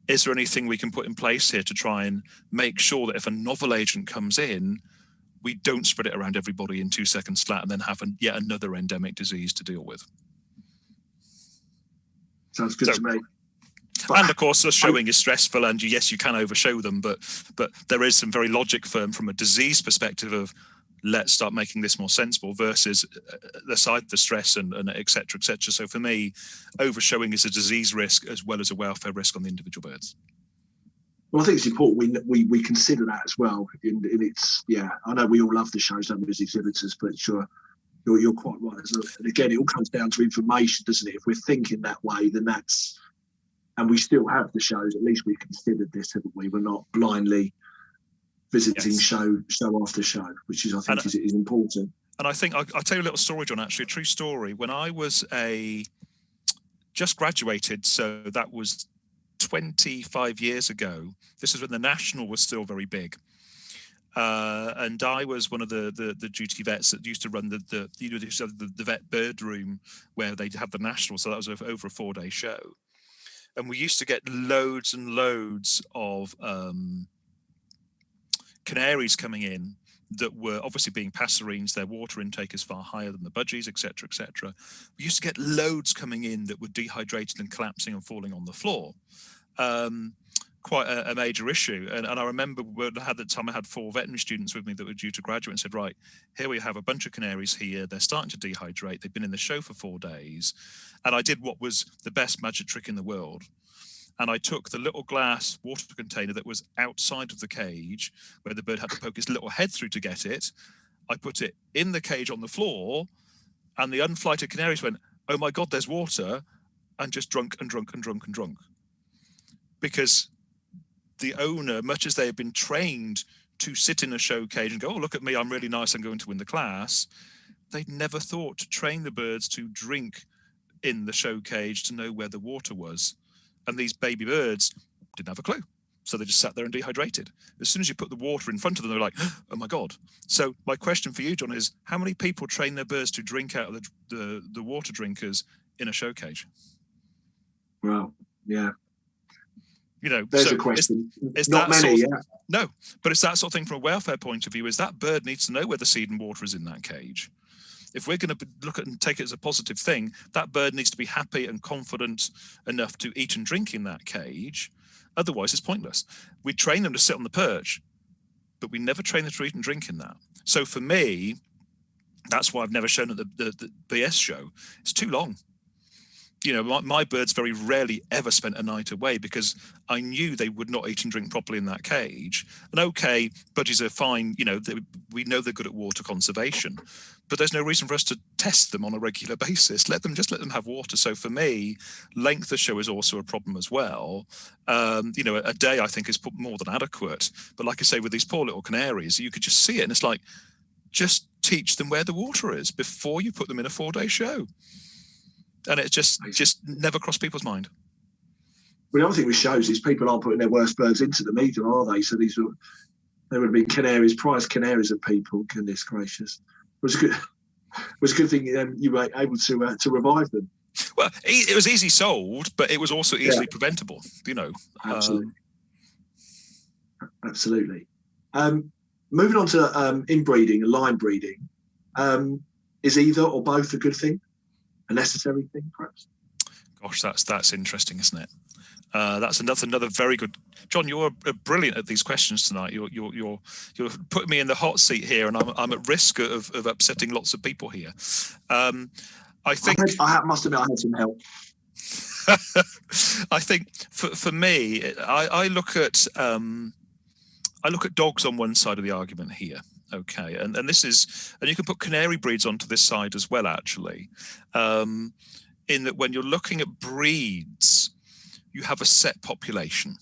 is there anything we can put in place here to try and make sure that if a novel agent comes in, we don't spread it around everybody in 2 seconds flat and then have yet another endemic disease to deal with. Sounds good to me. And of course, the showing is stressful, and yes, you can overshow them, but there is some very logic from a disease perspective of let's start making this more sensible versus aside the stress and et cetera, et cetera. So for me, overshowing is a disease risk as well as a welfare risk on the individual birds. Well, I think it's important we consider that as well. And it's, I know we all love the shows, don't we, as exhibitors, but you're quite right. And again, it all comes down to information, doesn't it? If we're thinking that way, then that's, and we still have the shows, at least we've considered this, haven't we? We're not blindly visiting show after show, which is, I think, is important. And I think I'll tell you a little story, John, actually, a true story. When I was just graduated, so that was 25 years ago. This is when the National was still very big, and I was one of the duty vets that used to run the vet bird room where they'd have the National. So that was over a 4-day show, and we used to get loads and loads of canaries coming in that were obviously being passerines. Their water intake is far higher than the Budgies, etc., etc. We used to get loads coming in that were dehydrated and collapsing and falling on the floor. Quite a major issue. And I remember I had 4 veterinary students with me that were due to graduate and said, right, here we have a bunch of canaries here. They're starting to dehydrate. They've been in the show for 4 days. And I did what was the best magic trick in the world. And I took the little glass water container that was outside of the cage where the bird had to poke its little head through to get it. I put it in the cage on the floor, and the unflighted canaries went, oh my God, there's water, and just drunk and drunk and drunk and drunk. Because the owner, much as they had been trained to sit in a show cage and go, oh, look at me, I'm really nice, I'm going to win the class, they'd never thought to train the birds to drink in the show cage to know where the water was. And these baby birds didn't have a clue. So they just sat there and dehydrated. As soon as you put the water in front of them, they're like, oh my God. So my question for you, John, is how many people train their birds to drink out of the water drinkers in a show cage? Well, yeah. There's so a question. it's Not that many, sort of, yeah. no, but it's that sort of thing from a welfare point of view. Is that bird needs to know where the seed and water is in that cage. If we're going to look at and take it as a positive thing, that bird needs to be happy and confident enough to eat and drink in that cage. Otherwise, it's pointless. We train them to sit on the perch, but we never train them to eat and drink in that. So for me, that's why I've never shown at the BS show. It's too long. My birds very rarely ever spent a night away because I knew they would not eat and drink properly in that cage. And okay, budgies are fine. We know they're good at water conservation, but there's no reason for us to test them on a regular basis. Let them have water. So for me, length of show is also a problem as well. A day I think is more than adequate. But like I say, with these poor little canaries, you could just see it, and it's like, just teach them where the water is before you put them in a 4-day show. And it just never crossed people's mind. Well, the other thing which shows is people aren't putting their worst birds into them either, are they? So they would have been canaries, prized canaries of people. Goodness gracious. It was a good thing you were able to revive them. Well, it was easy sold, but it was also easily preventable, Absolutely. Absolutely. Moving on to inbreeding and line breeding, is either or both a good thing? A necessary thing, perhaps? Gosh, that's interesting, isn't it? That's another very good. John, you're brilliant at these questions tonight. You're putting me in the hot seat here, and I'm at risk of upsetting lots of people here. I think I must admit I had some help. I think for me, I look at dogs on one side of the argument here. Okay, and this is, and you can put canary breeds onto this side as well, actually, in that when you're looking at breeds, you have a set population.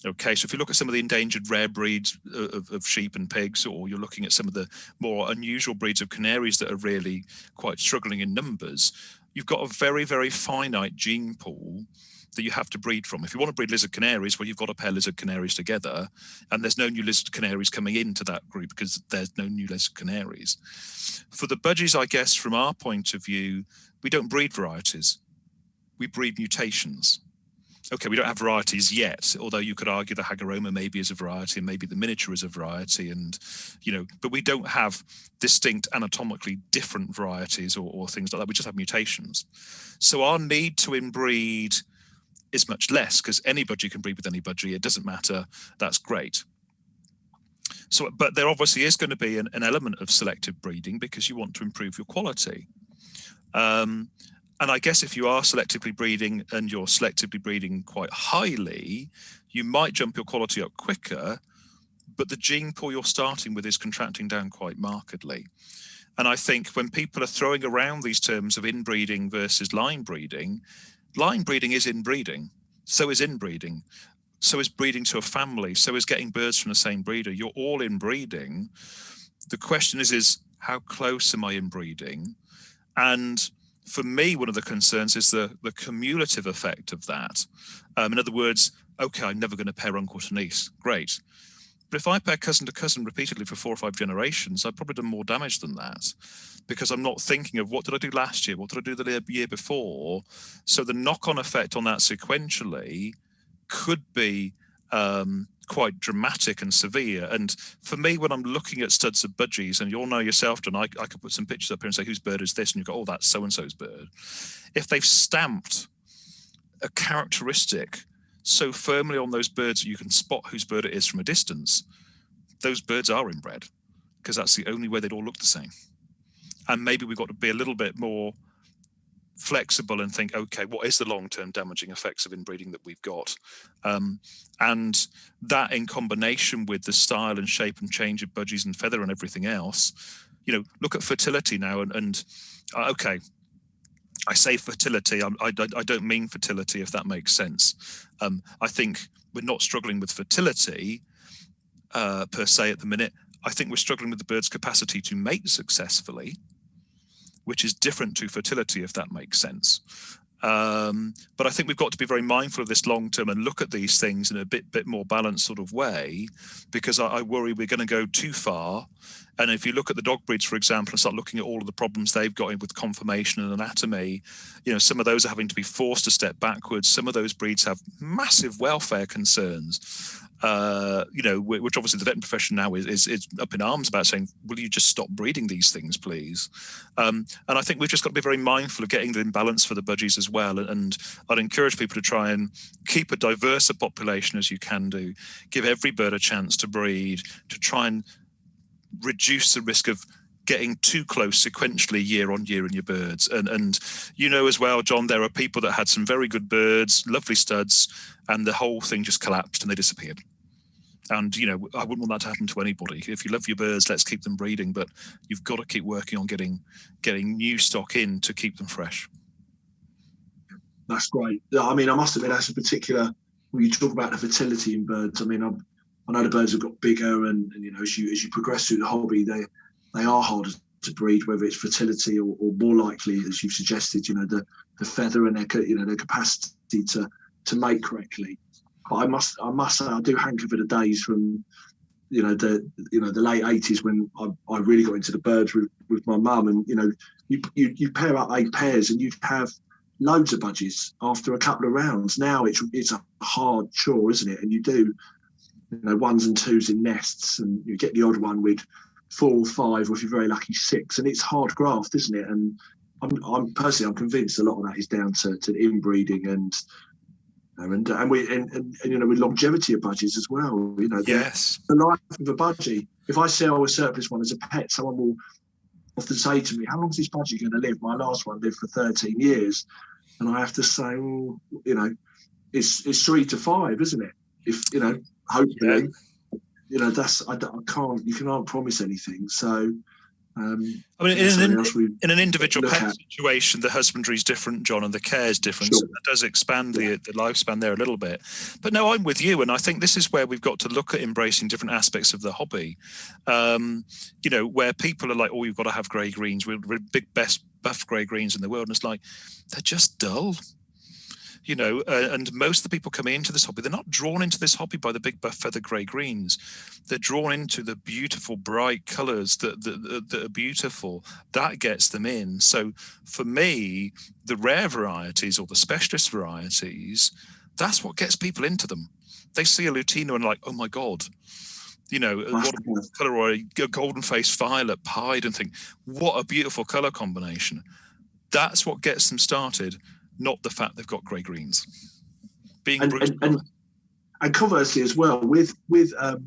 Okay, so if you look at some of the endangered rare breeds of sheep and pigs, or you're looking at some of the more unusual breeds of canaries that are really quite struggling in numbers, you've got a very, very finite gene pool that you have to breed from. If you want to breed lizard canaries, well, you've got to pair lizard canaries together, and there's no new lizard canaries coming into that group because there's no new lizard canaries. For the budgies, I guess, from our point of view, we don't breed varieties. We breed mutations. Okay, we don't have varieties yet, although you could argue the Hagaroma maybe is a variety and maybe the miniature is a variety, and but we don't have distinct anatomically different varieties or things like that. We just have mutations. So our need to inbreed is much less because any budgie can breed with any budgie. It doesn't matter. That's great. So, but there obviously is going to be an element of selective breeding because you want to improve your quality. And I guess if you are selectively breeding and you're selectively breeding quite highly, you might jump your quality up quicker, but the gene pool you're starting with is contracting down quite markedly. And I think when people are throwing around these terms of inbreeding versus line breeding is inbreeding, so is inbreeding, so is breeding to a family, so is getting birds from the same breeder. You're all inbreeding. The question is how close am I inbreeding? And for me, one of the concerns is the cumulative effect of that. In other words, okay, I'm never going to pair uncle to niece. Great. But if I pair cousin to cousin repeatedly for 4 or 5 generations, I've probably done more damage than that because I'm not thinking of what did I do last year? What did I do the year before? So the knock-on effect on that sequentially could be quite dramatic and severe. And for me, when I'm looking at studs of budgies, and you'll know yourself, John, I could put some pictures up here and say, whose bird is this? And you've got, oh, that's so-and-so's bird. If they've stamped a characteristic so firmly on those birds that you can spot whose bird it is from a distance, those birds are inbred because that's the only way they'd all look the same. And maybe we've got to be a little bit more flexible and think, okay, what is the long-term damaging effects of inbreeding that we've got? And that in combination with the style and shape and change of budgies and feather and everything else, look at fertility now and okay, I say fertility, I don't mean fertility, if that makes sense. I think we're not struggling with fertility per se at the minute. I think we're struggling with the bird's capacity to mate successfully, which is different to fertility, if that makes sense. But I think we've got to be very mindful of this long term and look at these things in a bit more balanced sort of way, because I worry we're going to go too far. And if you look at the dog breeds, for example, and start looking at all of the problems they've got in with conformation and anatomy, some of those are having to be forced to step backwards. Some of those breeds have massive welfare concerns. Which obviously the veterinary profession now is up in arms about, saying, will you just stop breeding these things, please? And I think we've just got to be very mindful of getting the imbalance for the budgies as well. And I'd encourage people to try and keep a diverse population as you can do, give every bird a chance to breed, to try and reduce the risk of getting too close sequentially year on year in your birds. And as well, John, there are people that had some very good birds, lovely studs, and the whole thing just collapsed and they disappeared. And, I wouldn't want that to happen to anybody. If you love your birds, let's keep them breeding, but you've got to keep working on getting new stock in to keep them fresh. That's great. I mean, I must admit, that's a particular, when you talk about the fertility in birds, I mean, I know the birds have got bigger and as you progress through the hobby, they are harder to breed, whether it's fertility or more likely, as you've suggested, the feather and their capacity to mate correctly. But I must say, I do hanker for the days from the late 80s when I really got into the birds with my mum, and you pair up 8 pairs and you'd have loads of budgies after a couple of rounds. Now it's a hard chore, isn't it? And you do 1s and 2s in nests, and you get the odd one with 4 or 5, or if you're very lucky, 6, and it's hard graft, isn't it? And I'm personally convinced a lot of that is down to inbreeding and with longevity of budgies as well. Yes, the life of a budgie. If I sell a surplus one as a pet, someone will often say to me, "How long is this budgie going to live?" My last one lived for 13 years, and I have to say, it's 3 to 5, isn't it? If hopefully, you can't promise anything. So. In an individual pet situation, the husbandry is different, John, and the care is different. Sure. So that does expand the lifespan there a little bit. But no, I'm with you, and I think this is where we've got to look at embracing different aspects of the hobby. Where people are like, "Oh, you've got to have grey greens. We're the big best buff grey greens in the world," and it's like they're just dull. And most of the people coming into this hobby, they're not drawn into this hobby by the big buff feather grey greens. They're drawn into the beautiful bright colours that are beautiful. That gets them in. So for me, the rare varieties or the specialist varieties, that's what gets people into them. They see a Lutino and like, oh my God, what a colour, or a golden faced violet pied, and think, what a beautiful colour combination. That's what gets them started. Not the fact they've got grey greens. And conversely as well with the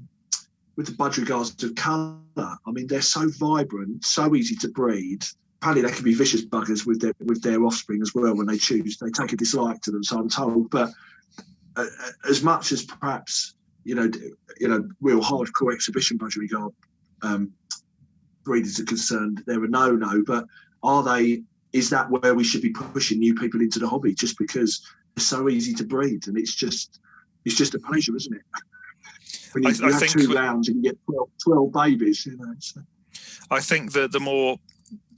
Budgerigars of colour. I mean, they're so vibrant, so easy to breed. Apparently, they can be vicious buggers with their offspring as well when they choose. They take a dislike to them, so I'm told. But as much as perhaps real hardcore exhibition Budgerigar breeders are concerned, they're a no. But are they? Is that where we should be pushing new people into the hobby, just because they're so easy to breed? And it's just a pleasure, isn't it? When you have 2 rounds and you get 12 babies, So. I think that the more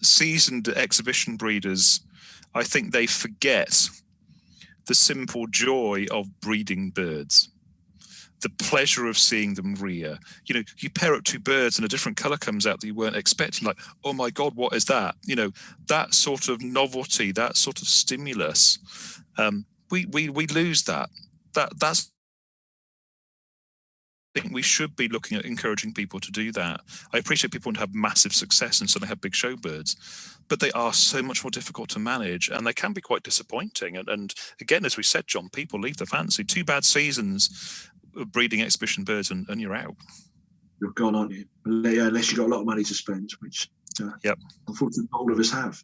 seasoned exhibition breeders, I think they forget the simple joy of breeding birds. The pleasure of seeing them rear. You pair up 2 birds and a different colour comes out that you weren't expecting, like, oh my God, what is that? That sort of novelty, that sort of stimulus. We lose that. That's, I think we should be looking at encouraging people to do that. I appreciate people want to have massive success and so they have big show birds, but they are so much more difficult to manage and they can be quite disappointing. And again, as we said, John, people leave the fancy. 2 bad seasons breeding exhibition birds and you're out. You're gone, aren't you? Unless you've got a lot of money to spend, which unfortunately all of us have.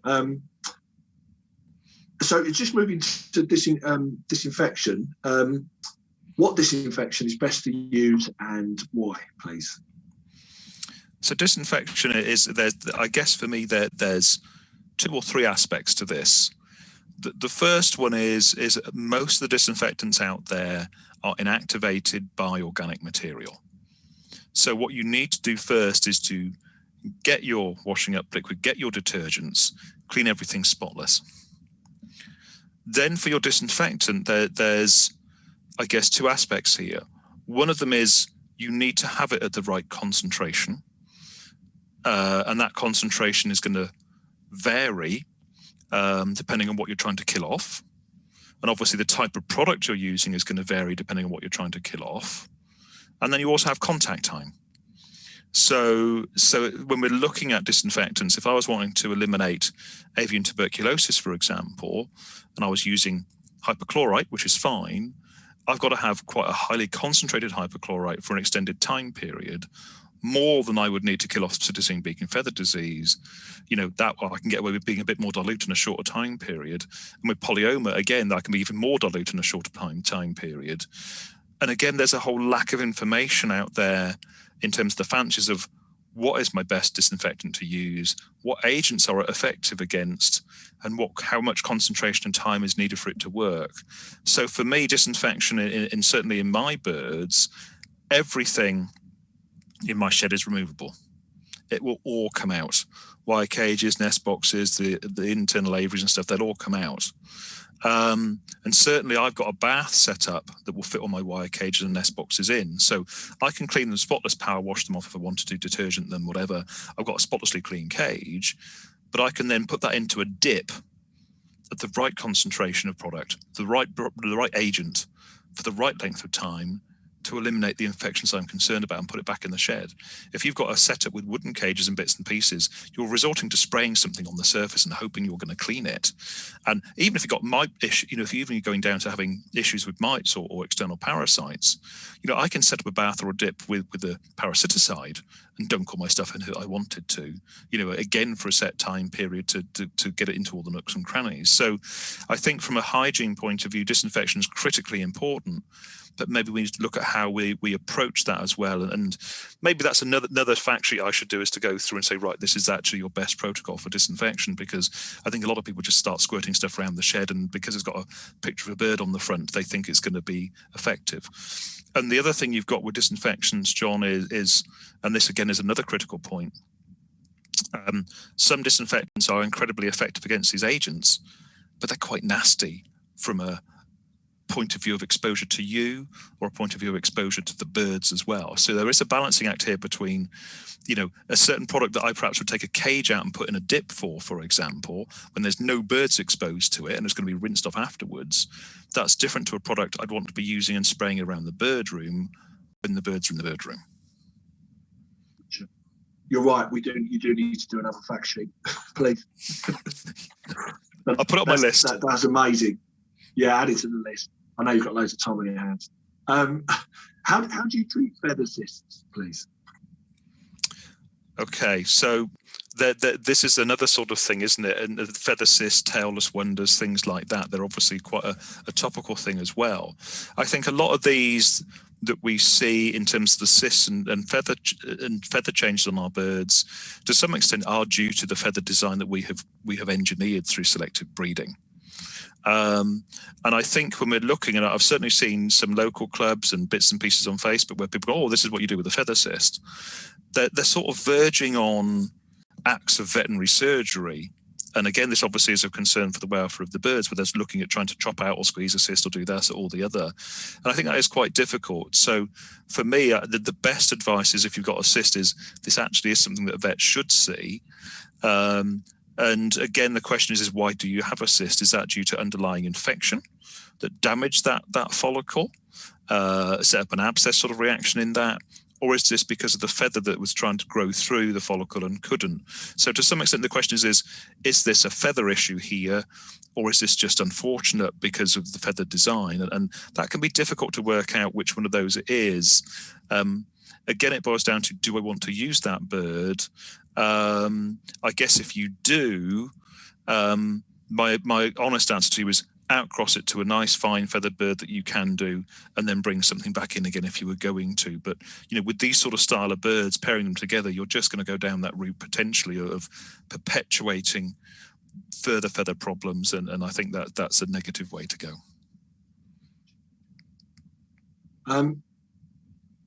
So just moving to disinfection. What disinfection is best to use and why, please? So disinfection I guess for me there's 2 or 3 aspects to this. The first one is most of the disinfectants out there are inactivated by organic material. So what you need to do first is to get your washing up liquid, get your detergents, clean everything spotless. Then for your disinfectant, there's, I guess, two aspects here. One of them is you need to have it at the right concentration. And that concentration is going to vary depending on what you're trying to kill off. And obviously the type of product you're using is going to vary depending on what you're trying to kill off. And then you also have contact time. So when we're looking at disinfectants, if I was wanting to eliminate avian tuberculosis, for example, and I was using hypochlorite, which is fine, I've got to have quite a highly concentrated hypochlorite for an extended time period, more than I would need to kill off citizen beak and feather disease. That I can get away with being a bit more dilute in a shorter time period. And with polyoma, again, that can be even more dilute in a shorter time period. And again, there's a whole lack of information out there in terms of the fancies of what is my best disinfectant to use, what agents are effective against, and how much concentration and time is needed for it to work. So for me, disinfection, certainly in my birds, everything in my shed is removable. It will all come out. Wire cages, nest boxes, the internal aviaries and stuff, they'll all come out. And certainly I've got a bath set up that will fit all my wire cages and nest boxes in. So I can clean them spotless, power wash them off if I want to, do detergent them, whatever. I've got a spotlessly clean cage, but I can then put that into a dip at the right concentration of product, the right agent for the right length of time to eliminate the infections I'm concerned about and put it back in the shed. If you've got a setup with wooden cages and bits and pieces, you're resorting to spraying something on the surface and hoping you're going to clean it. And even if you've got mite issue, if you're going down to having issues with mites or external parasites, I can set up a bath or a dip with a parasiticide and dunk all my stuff in if I wanted to, again for a set time period to get it into all the nooks and crannies. So I think from a hygiene point of view, disinfection is critically important. But maybe we need to look at how we approach that as well. And maybe that's another fact sheet I should do, is to go through and say, right, this is actually your best protocol for disinfection, because I think a lot of people just start squirting stuff around the shed, and because it's got a picture of a bird on the front, they think it's going to be effective. And the other thing you've got with disinfections, John, is and this again is another critical point, some disinfectants are incredibly effective against these agents, but they're quite nasty from a point of view of exposure to you or a point of view of exposure to the birds as well. So there is a balancing act here between, a certain product that I perhaps would take a cage out and put in a dip for example, when there's no birds exposed to it and it's going to be rinsed off afterwards. That's different to a product I'd want to be using and spraying around the bird room when the birds are in the bird room. You're right. You do need to do another fact sheet, please. I'll put it on my list. That's amazing. Yeah, add it to the list. I know you've got loads of time on your hands. How do you treat feather cysts, please? Okay, so this is another sort of thing, isn't it? And the feather cysts, tailless wonders, things like that, they're obviously quite a topical thing as well. I think a lot of these that we see in terms of the cysts and feather changes on our birds, to some extent, are due to the feather design that we have engineered through selective breeding. And I think when we're looking at it, I've certainly seen some local clubs and bits and pieces on Facebook where people go, oh, this is what you do with a feather cyst. They're sort of verging on acts of veterinary surgery. And again, this obviously is a concern for the welfare of the birds, where they're looking at trying to chop out or squeeze a cyst or do this or the other. And I think that is quite difficult. So for me, the best advice is, if you've got a cyst, is this actually is something that a vet should see. And again, the question is why do you have a cyst? Is that due to underlying infection that damaged that follicle, set up an abscess sort of reaction in that? Or is this because of the feather that was trying to grow through the follicle and couldn't? So to some extent, the question is this a feather issue here? Or is this just unfortunate because of the feather design? And that can be difficult to work out which one of those it is. Again, it boils down to, do I want to use that bird? I guess if you do, my honest answer to you is outcross it to a nice fine feathered bird that you can do, and then bring something back in again if you were going to. But with these sort of style of birds, pairing them together, you're just going to go down that route potentially of perpetuating further feather problems, and I think that's a negative way to go.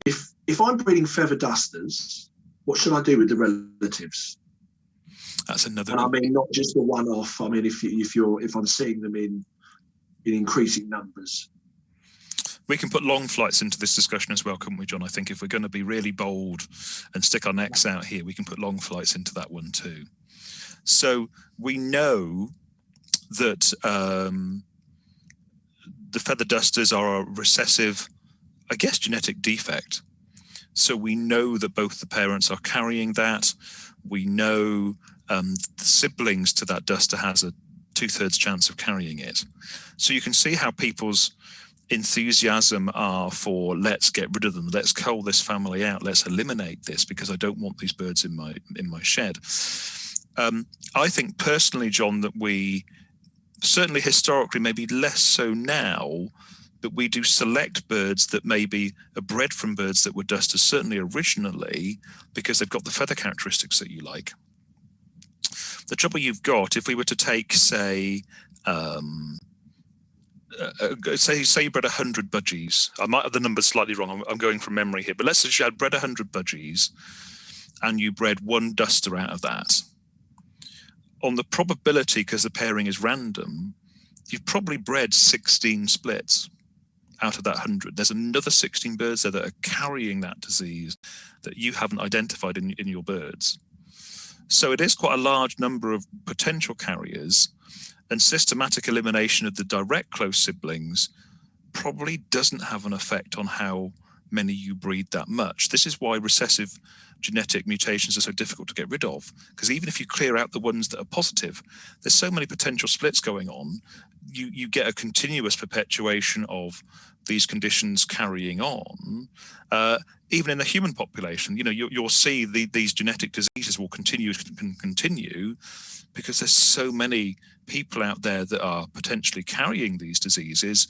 If I'm breeding feather dusters, what should I do with the relatives? That's another. And I mean, not just the one-off. I mean, if I'm seeing them in in increasing numbers. We can put long flights into this discussion as well, couldn't we, John? I think if we're going to be really bold and stick our necks out here, we can put long flights into that one too. So we know that the feather dusters are a recessive, I guess, genetic defect. So we know that both the parents are carrying that. We know the siblings to that duster has a 2/3 chance of carrying it. So you can see how people's enthusiasm are for, let's get rid of them, let's cull this family out, let's eliminate this because I don't want these birds in my shed. I think personally, John, that we certainly historically, maybe less so now, but we do select birds that maybe are bred from birds that were dusters, certainly originally, because they've got the feather characteristics that you like. The trouble you've got, if we were to take, say you bred 100 budgies. I might have the numbers slightly wrong. I'm going from memory here, but let's say you had bred 100 budgies and you bred one duster out of that. On the probability, because the pairing is random, you've probably bred 16 splits out of that 100. There's another 16 birds there that are carrying that disease that you haven't identified in your birds. So it is quite a large number of potential carriers, and systematic elimination of the direct close siblings probably doesn't have an effect on how many you breed that much. This is why recessive genetic mutations are so difficult to get rid of, because even if you clear out the ones that are positive, there's so many potential splits going on, you get a continuous perpetuation of these conditions carrying on. Even in the human population, you'll see these genetic diseases will continue because there's so many people out there that are potentially carrying these diseases.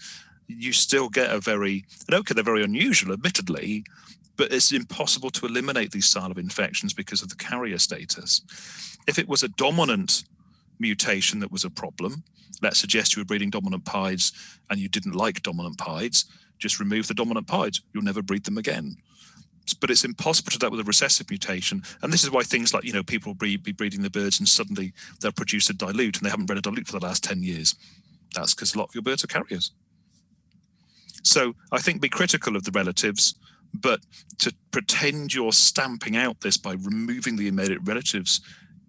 You still get they're very unusual, admittedly, but it's impossible to eliminate these style of infections because of the carrier status. If it was a dominant mutation that was a problem, let's suggest you were breeding dominant pieds and you didn't like dominant pieds, just remove the dominant pieds. You'll never breed them again. But it's impossible to do that with a recessive mutation. And this is why things like, people will be breeding the birds and suddenly they'll produce a dilute and they haven't bred a dilute for the last 10 years. That's because a lot of your birds are carriers. So I think be critical of the relatives, but to pretend you're stamping out this by removing the immediate relatives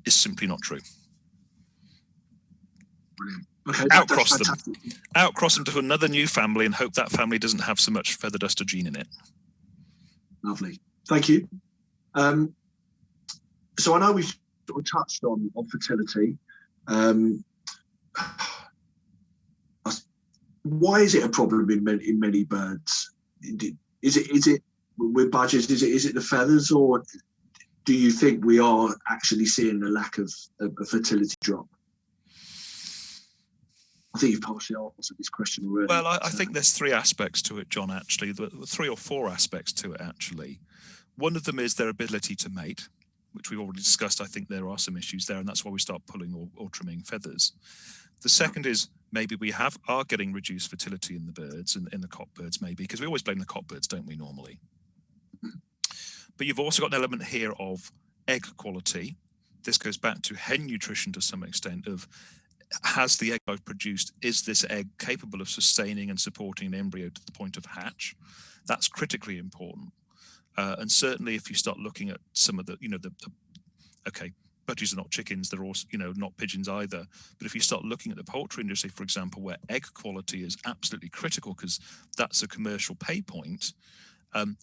is simply not true. Brilliant. Okay, outcross them to another new family and hope that family doesn't have so much feather duster gene in it. Lovely, thank you. So I know we've sort of touched on fertility. Why is it a problem in many birds? Is it with budgies? Is it the feathers, or do you think we are actually seeing a lack of a fertility drop? I think you've partially answered this question already. Well, I think there's three aspects to it, John, actually. Three or four aspects to it, actually. One of them is their ability to mate, which we've already discussed. I think there are some issues there, and that's why we start pulling or trimming feathers. The second is maybe we are getting reduced fertility in the birds, and in the cockbirds maybe, because we always blame the cockbirds, don't we, normally? But you've also got an element here of egg quality. This goes back to hen nutrition to some extent of, has the egg I've produced, is this egg capable of sustaining and supporting an embryo to the point of hatch? That's critically important. And certainly if you start looking at some of the, okay, budgies are not chickens, they're also, not pigeons either. But if you start looking at the poultry industry, for example, where egg quality is absolutely critical because that's a commercial pay point,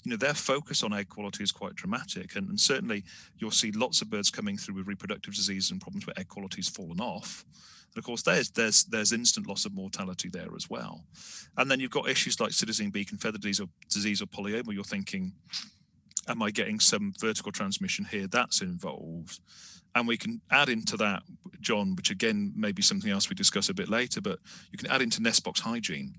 their focus on egg quality is quite dramatic. And certainly you'll see lots of birds coming through with reproductive diseases and problems where egg quality has fallen off. And of course, there's instant loss of mortality there as well. And then you've got issues like citizen beak and feather disease or polyoma. You're thinking, am I getting some vertical transmission here that's involved? And we can add into that, John, which again may be something else we discuss a bit later, but you can add into nest box hygiene.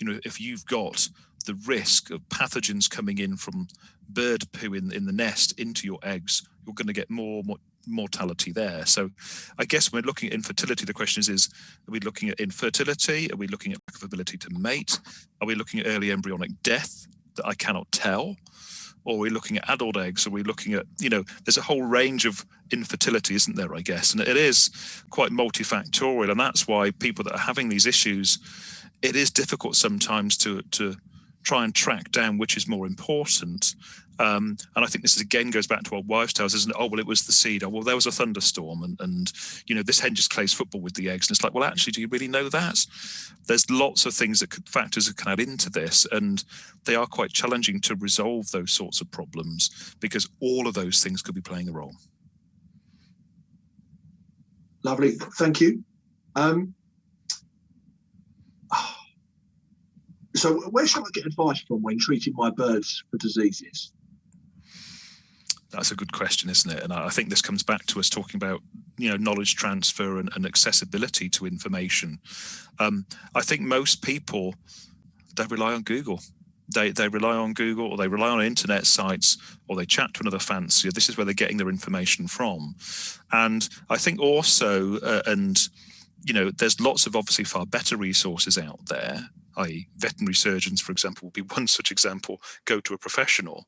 If you've got the risk of pathogens coming in from bird poo in the nest into your eggs, you're going to get more mortality there. So I guess when we're looking at infertility, the question is are we looking at infertility? Are we looking at lack of ability to mate? Are we looking at early embryonic death that I cannot tell? Or are we looking at adult eggs? Are we looking at, there's a whole range of infertility, isn't there, I guess? And it is quite multifactorial. And that's why people that are having these issues, it is difficult sometimes to try and track down which is more important. And I think this again goes back to old wives' tales, isn't it? Oh, well, it was the seed. Oh, well, there was a thunderstorm, and this hen just plays football with the eggs. And it's like, well, actually, do you really know that? There's lots of things factors that can add into this, and they are quite challenging to resolve those sorts of problems because all of those things could be playing a role. Lovely, thank you. So where shall I get advice from when treating my birds for diseases? That's a good question, isn't it? And I think this comes back to us talking about, knowledge transfer and accessibility to information. I think most people, they rely on Google. They rely on Google, or they rely on internet sites, or they chat to another fancier. This is where they're getting their information from. And I think also, there's lots of obviously far better resources out there, i.e. veterinary surgeons, for example, would be one such example, go to a professional.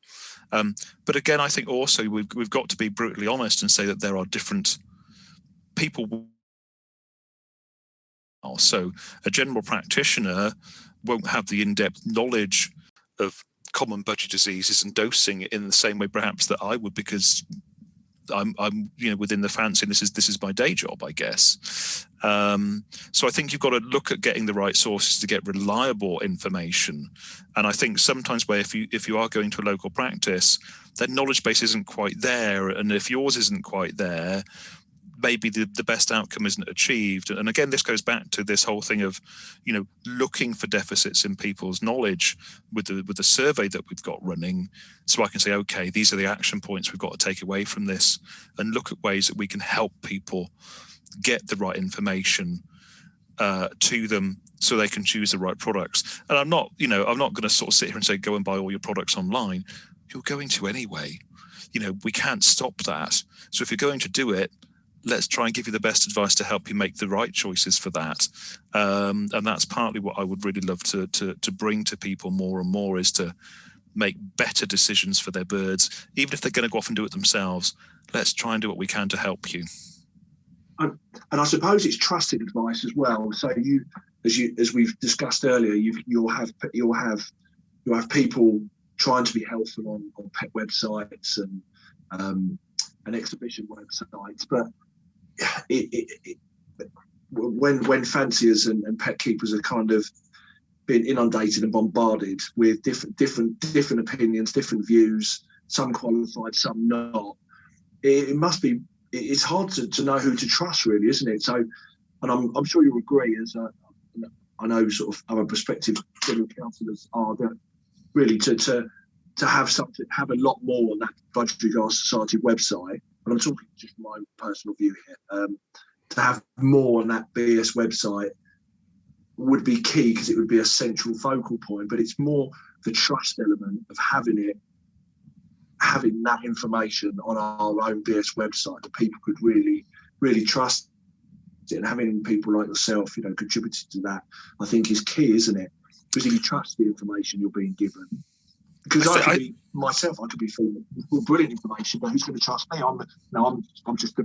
But again, I think also we've got to be brutally honest and say that there are different people. So a general practitioner won't have the in-depth knowledge of common budgie diseases and dosing in the same way perhaps that I would, because I'm within the fancy, and this is my day job, I guess. So I think you've got to look at getting the right sources to get reliable information. And I think sometimes where if you are going to a local practice, their knowledge base isn't quite there, and if yours isn't quite there, maybe the best outcome isn't achieved. And again, this goes back to this whole thing of, looking for deficits in people's knowledge with the survey that we've got running. So I can say, okay, these are the action points we've got to take away from this, and look at ways that we can help people get the right information to them so they can choose the right products. And I'm not going to sort of sit here and say, go and buy all your products online. You're going to anyway. We can't stop that. So if you're going to do it, let's try and give you the best advice to help you make the right choices for that. And that's partly what I would really love to bring to people more and more, is to make better decisions for their birds. Even if they're going to go off and do it themselves, let's try and do what we can to help you. And I suppose it's trusted advice as well. So as we've discussed earlier, you'll have people trying to be helpful on pet websites and exhibition websites, but when fanciers and pet keepers are kind of been inundated and bombarded with different opinions, different views, some qualified, some not, it's hard to know who to trust, really, isn't it? So, and I'm sure you'll agree, as I know sort of other prospective general counsellors are, that really to have a lot more on that Budgerigars Society website, and I'm talking just my own personal view here, to have more on that BS website would be key, because it would be a central focal point. But it's more the trust element of having that information on our own BS website that people could really, really trust it, and having people like yourself, contributing to that, I think is key, isn't it? Because if you trust the information you're being given, because I could be feeling brilliant information, but who's going to trust me? I'm just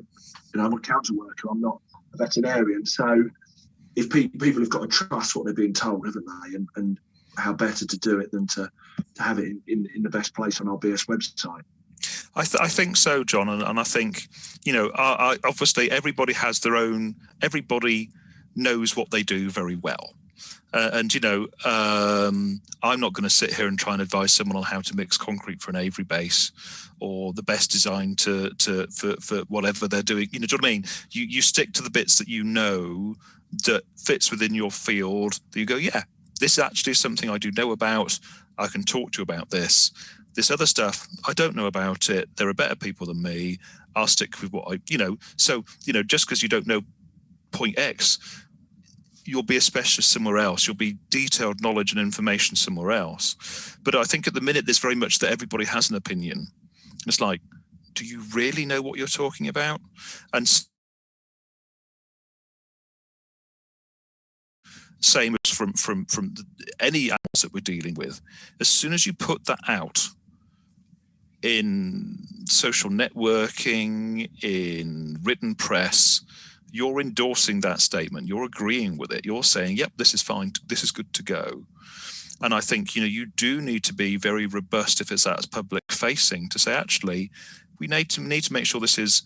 I'm a council worker. I'm not a veterinarian. So if people have got to trust what they're being told, haven't they? And how better to do it than to have it in the best place on our BS website. I think so, John, and I think obviously everybody has their own. Everybody knows what they do very well. I'm not going to sit here and try and advise someone on how to mix concrete for an aviary base, or the best design for whatever they're doing. Do you know what I mean? You stick to the bits that that fits within your field. That you go, yeah, this is actually something I do know about. I can talk to you about this. This other stuff, I don't know about it. There are better people than me. I'll stick with what So, just because you don't know point X, you'll be a specialist somewhere else. You'll be detailed knowledge and information somewhere else. But I think at the minute, there's very much that everybody has an opinion. It's like, do you really know what you're talking about? And same as from any animals that we're dealing with. As soon as you put that out in social networking, in written press, you're endorsing that statement. You're agreeing with it. You're saying, yep, this is fine. This is good to go. And I think, you do need to be very robust if it's that public facing to say, actually, we need to make sure this is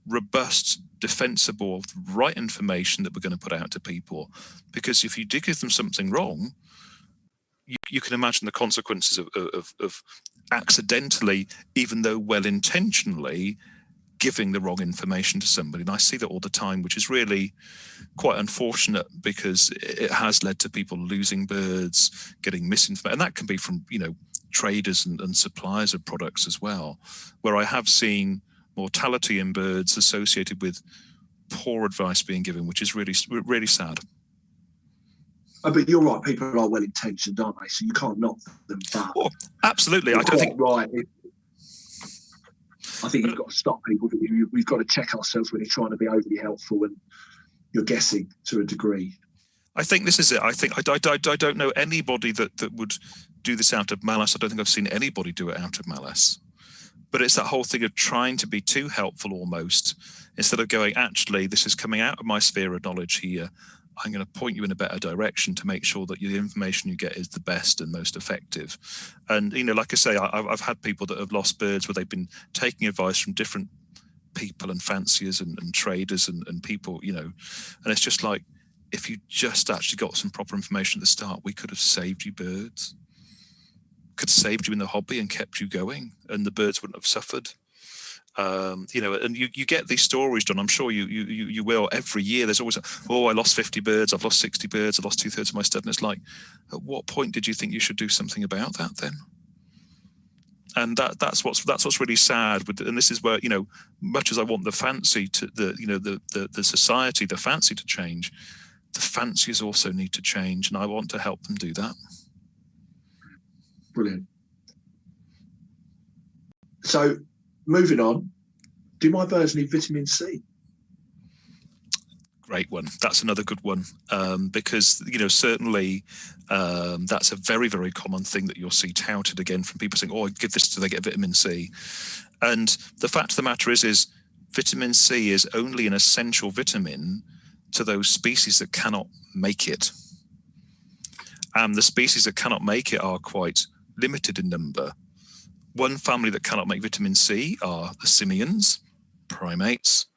robust, defensible, right information that we're going to put out to people. Because if you do give them something wrong, you can imagine the consequences of accidentally, even though well-intentionally, giving the wrong information to somebody. And I see that all the time, which is really quite unfortunate because it has led to people losing birds, getting misinformation. And that can be from, traders and suppliers of products as well, where I have seen mortality in birds associated with poor advice being given, which is really, really sad. But you're right, people are well-intentioned, aren't they? So you can't knock them. But absolutely. I don't think... Right. I think you've got to stop people. We've got to check ourselves when you're trying to be overly helpful and you're guessing to a degree. I think this is it. I think I don't know anybody that would do this out of malice. I don't think I've seen anybody do it out of malice. But it's that whole thing of trying to be too helpful almost, instead of going, actually, this is coming out of my sphere of knowledge here. I'm going to point you in a better direction to make sure that the information you get is the best and most effective. And, like I say, I've had people that have lost birds where they've been taking advice from different people and fanciers and traders and people, and it's just like, if you just actually got some proper information at the start, we could have saved you birds, could have saved you in the hobby and kept you going, and the birds wouldn't have suffered. And you get these stories, John. I'm sure you will every year. There's always, I lost 50 birds, I've lost 60 birds, I lost 2/3 of my stud. And it's like, at what point did you think you should do something about that then? And that's what's really sad. And this is where, much as I want the fancy to the society, the fancy to change, the fanciers also need to change, and I want to help them do that. Brilliant. So, moving on, do my birds need vitamin C? Great one. That's another good one, because certainly that's a very, very common thing that you'll see touted again from people saying, "Oh, give this so they get vitamin C." And the fact of the matter is vitamin C is only an essential vitamin to those species that cannot make it. And the species that cannot make it are quite limited in number. One family that cannot make vitamin C are the simians, primates,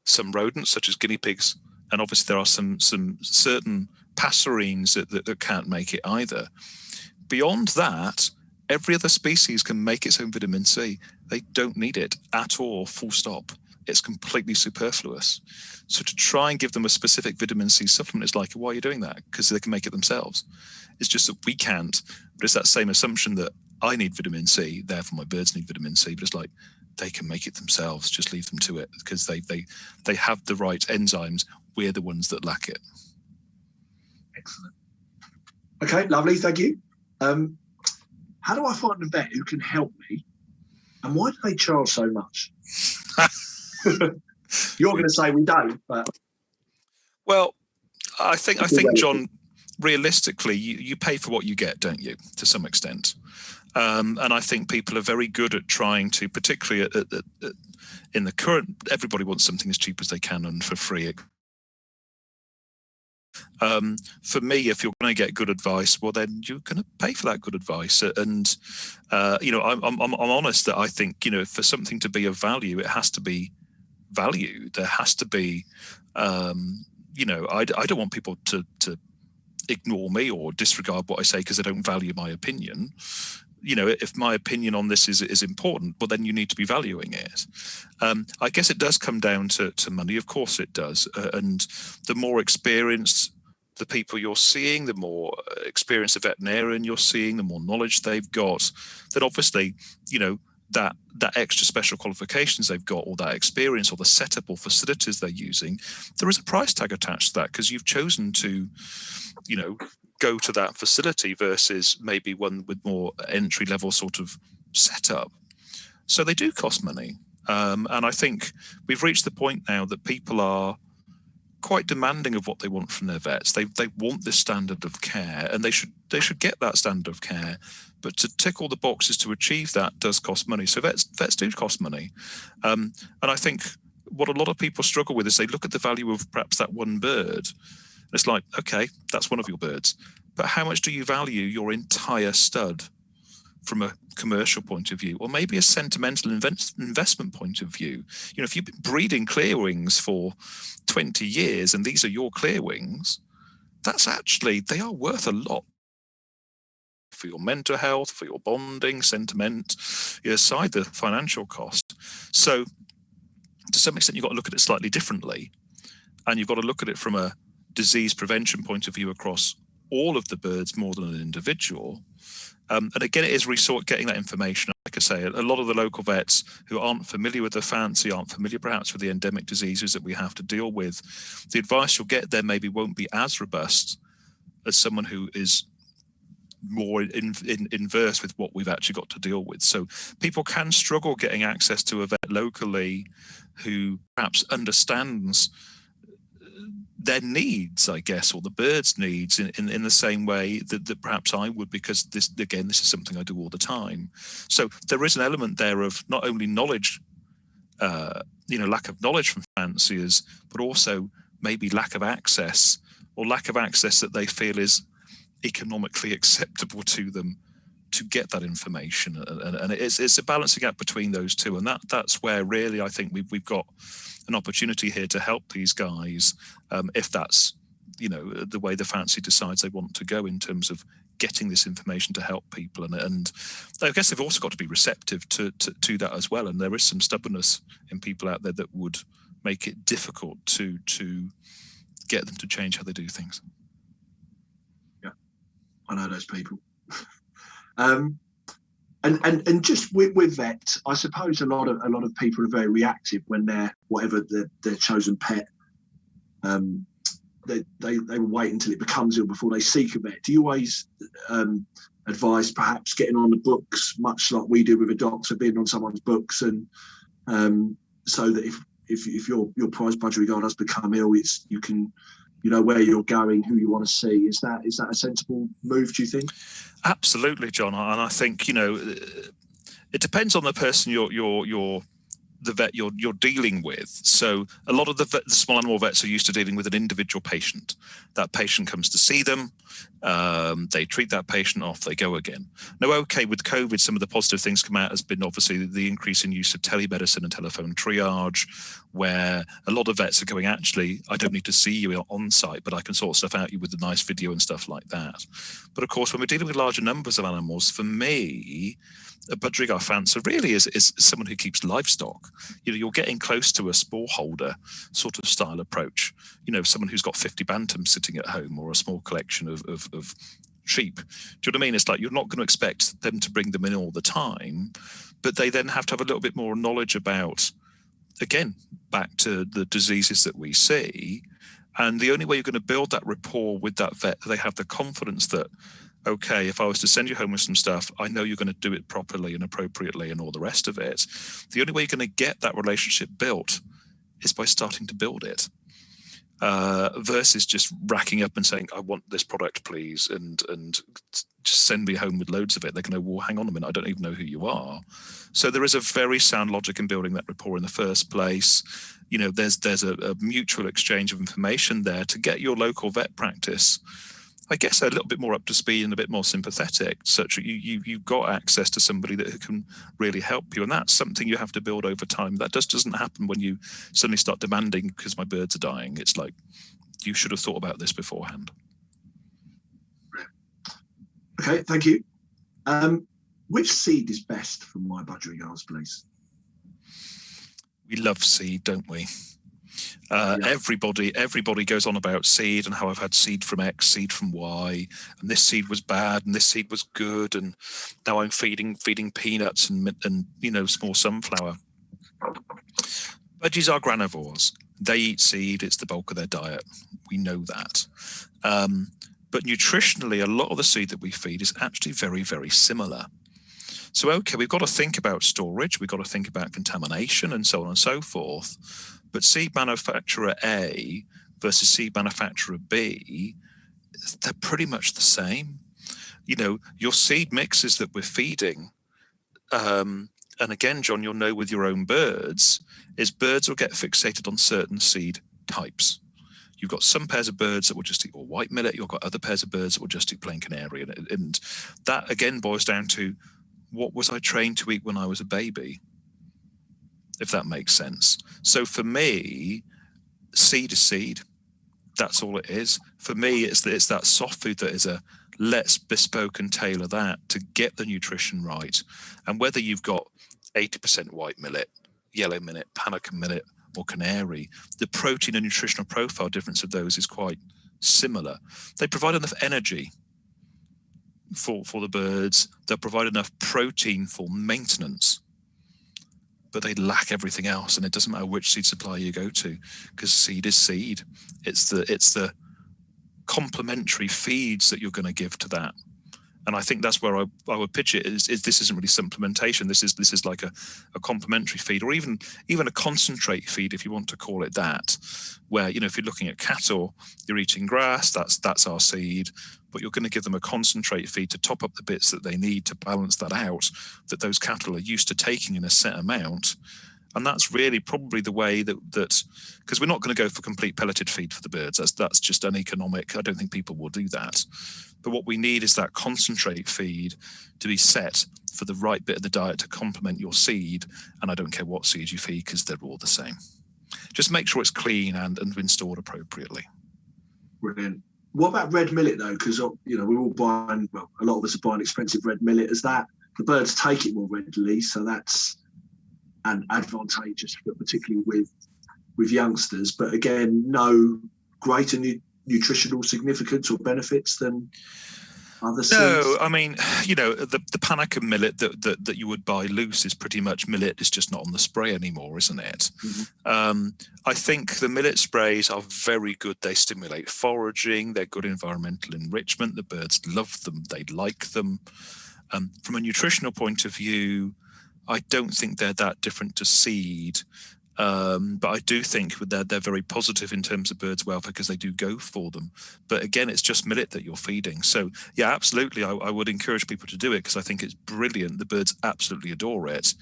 some rodents such as guinea pigs, and obviously there are some certain passerines that can't make it either. Beyond that, every other species can make its own vitamin C. They don't need it at all, full stop. It's completely superfluous. So to try and give them a specific vitamin C supplement is like, why are you doing that? Because they can make it themselves. It's just that we can't. But it's that same assumption that I need vitamin C, therefore my birds need vitamin C. But it's like, they can make it themselves. Just leave them to it, because they have the right enzymes. We're the ones that lack it. Excellent. Okay, lovely. Thank you. How do I find a vet who can help me? And why do they charge so much? You're going to say we don't, but... Well, I think, John, realistically, you pay for what you get, don't you, to some extent? And I think people are very good at trying to, particularly in the current, everybody wants something as cheap as they can and for free. For me, if you're going to get good advice, well, then you're going to pay for that good advice. And I'm honest that I think, for something to be of value, it has to be value. There has to be, I don't want people to ignore me or disregard what I say because they don't value my opinion. If my opinion on this is important, well, then you need to be valuing it. I guess it does come down to money. Of course it does. And the more experienced the people you're seeing, the more experienced a veterinarian you're seeing, the more knowledge they've got, then obviously, that extra special qualifications they've got, or that experience, or the setup or facilities they're using, there is a price tag attached to that because you've chosen to, go to that facility versus maybe one with more entry level sort of setup. So they do cost money. And I think we've reached the point now that people are quite demanding of what they want from their vets. They want this standard of care, and they should get that standard of care. But to tick all the boxes to achieve that does cost money. So vets do cost money. And I think what a lot of people struggle with is they look at the value of perhaps that one bird. It's like, okay, that's one of your birds, but how much do you value your entire stud from a commercial point of view, or maybe a sentimental investment point of view? If you've been breeding clearwings for 20 years and these are your clearwings, that's actually, they are worth a lot for your mental health, for your bonding, sentiment, aside the financial cost. So to some extent, you've got to look at it slightly differently, and you've got to look at it from a disease prevention point of view across all of the birds more than an individual. And again, it is getting that information. Like I say, a lot of the local vets who aren't familiar with the fancy, aren't familiar perhaps with the endemic diseases that we have to deal with, the advice you'll get there maybe won't be as robust as someone who is more in verse with what we've actually got to deal with. So people can struggle getting access to a vet locally who perhaps understands their needs, I guess, or the bird's needs in the same way that perhaps I would, because this is something I do all the time. So there is an element there of not only knowledge, lack of knowledge from fanciers, but also maybe lack of access that they feel is economically acceptable to them to get that information. And it's a balancing act between those two. And that's where really I think we've got an opportunity here to help these guys, if that's the way the fancy decides they want to go in terms of getting this information to help people. And I guess they've also got to be receptive to that as well. And there is some stubbornness in people out there that would make it difficult to get them to change how they do things. Yeah, I know those people. And just with vet, I suppose a lot of people are very reactive when they're whatever their chosen pet. They will wait until it becomes ill before they seek a vet. Do you always advise perhaps getting on the books, much like we do with a doctor, being on someone's books, and so that if your prized budgerigar does become ill, you can where you're going, who you want to see. Is that a sensible move, do you think? Absolutely, John. And I think it depends on the person the vet you're dealing with. So a lot of the small animal vets are used to dealing with an individual patient. That patient comes to see them, they treat that patient, off they go again. Now, okay, with COVID, some of the positive things come out has been obviously the increase in use of telemedicine and telephone triage, where a lot of vets are going, actually, I don't need to see you on site, but I can sort stuff out you with a nice video and stuff like that. But of course, when we're dealing with larger numbers of animals, for me, a Budgerigar fancy really is someone who keeps livestock. You're getting close to a spore holder sort of style approach. Someone who's got 50 bantams sitting at home, or a small collection of sheep. Do you know what I mean? It's like you're not going to expect them to bring them in all the time, but they then have to have a little bit more knowledge about, again, back to the diseases that we see. And the only way you're going to build that rapport with that vet, they have the confidence that, okay, if I was to send you home with some stuff, I know you're going to do it properly and appropriately and all the rest of it. The only way you're going to get that relationship built is by starting to build it, versus just racking up and saying, I want this product, please, and just send me home with loads of it. They're going to go, well, hang on a minute, I don't even know who you are. So there is a very sound logic in building that rapport in the first place. There's a mutual exchange of information there to get your local vet practice, I guess, a little bit more up to speed and a bit more sympathetic, such that you've got access to somebody that can really help you. And that's something you have to build over time. That doesn't happen when you suddenly start demanding, because my birds are dying. It's like, you should have thought about this beforehand. Okay, thank you. Which seed is best for my Budgerigars, please? We love seed, don't we? Everybody goes on about seed and how I've had seed from X, seed from Y, and this seed was bad and this seed was good, and now I'm feeding peanuts and small sunflower. Budgies are granivores. They eat seed. It's the bulk of their diet. We know that. But nutritionally, a lot of the seed that we feed is actually very, very similar. So, okay, we've got to think about storage. We've got to think about contamination and so on and so forth. But seed manufacturer A versus seed manufacturer B, they're pretty much the same. Your seed mixes that we're feeding and again, John, you'll know with your own birds, is birds will get fixated on certain seed types. You've got some pairs of birds that will just eat all white millet. You've got other pairs of birds that will just eat plain canary. And that, again, boils down to what was I trained to eat when I was a baby, if that makes sense. So for me, seed is seed. That's all it is. For me, it's that soft food that is let's bespoke and tailor that to get the nutrition right. And whether you've got 80% white millet, yellow millet, Panaca millet, or canary, the protein and nutritional profile difference of those is quite similar. They provide enough energy for the birds. They'll provide enough protein for maintenance, but they lack everything else. And it doesn't matter which seed supplier you go to, because seed is seed. It's the complementary feeds that you're going to give to that. And I think that's where I would pitch it is this isn't really supplementation. This is like a complementary feed, or even a concentrate feed, if you want to call it that, where, if you're looking at cattle, you're eating grass, that's our seed, but you're going to give them a concentrate feed to top up the bits that they need to balance that out, that those cattle are used to taking in a set amount. And that's really probably the way that because we're not going to go for complete pelleted feed for the birds. That's just uneconomic. I don't think people will do that. But what we need is that concentrate feed to be set for the right bit of the diet to complement your seed. And I don't care what seed you feed, because they're all the same. Just make sure it's clean and been stored appropriately. Brilliant. What about red millet though? Because we're all buying. Well, a lot of us are buying expensive red millet. As that the birds take it more readily, so that's and advantageous, particularly with youngsters. But again, no greater nutritional significance or benefits than other seeds. No, I mean, the Panaca millet that you would buy loose is pretty much millet. It's just not on the spray anymore, isn't it? Mm-hmm. I think the millet sprays are very good. They stimulate foraging. They're good environmental enrichment. The birds love them. They like them. From a nutritional point of view, I don't think they're that different to seed. But I do think they're very positive in terms of birds' welfare, because they do go for them. But again, it's just millet that you're feeding. So yeah, absolutely, I would encourage people to do it, because I think it's brilliant. The birds absolutely adore it.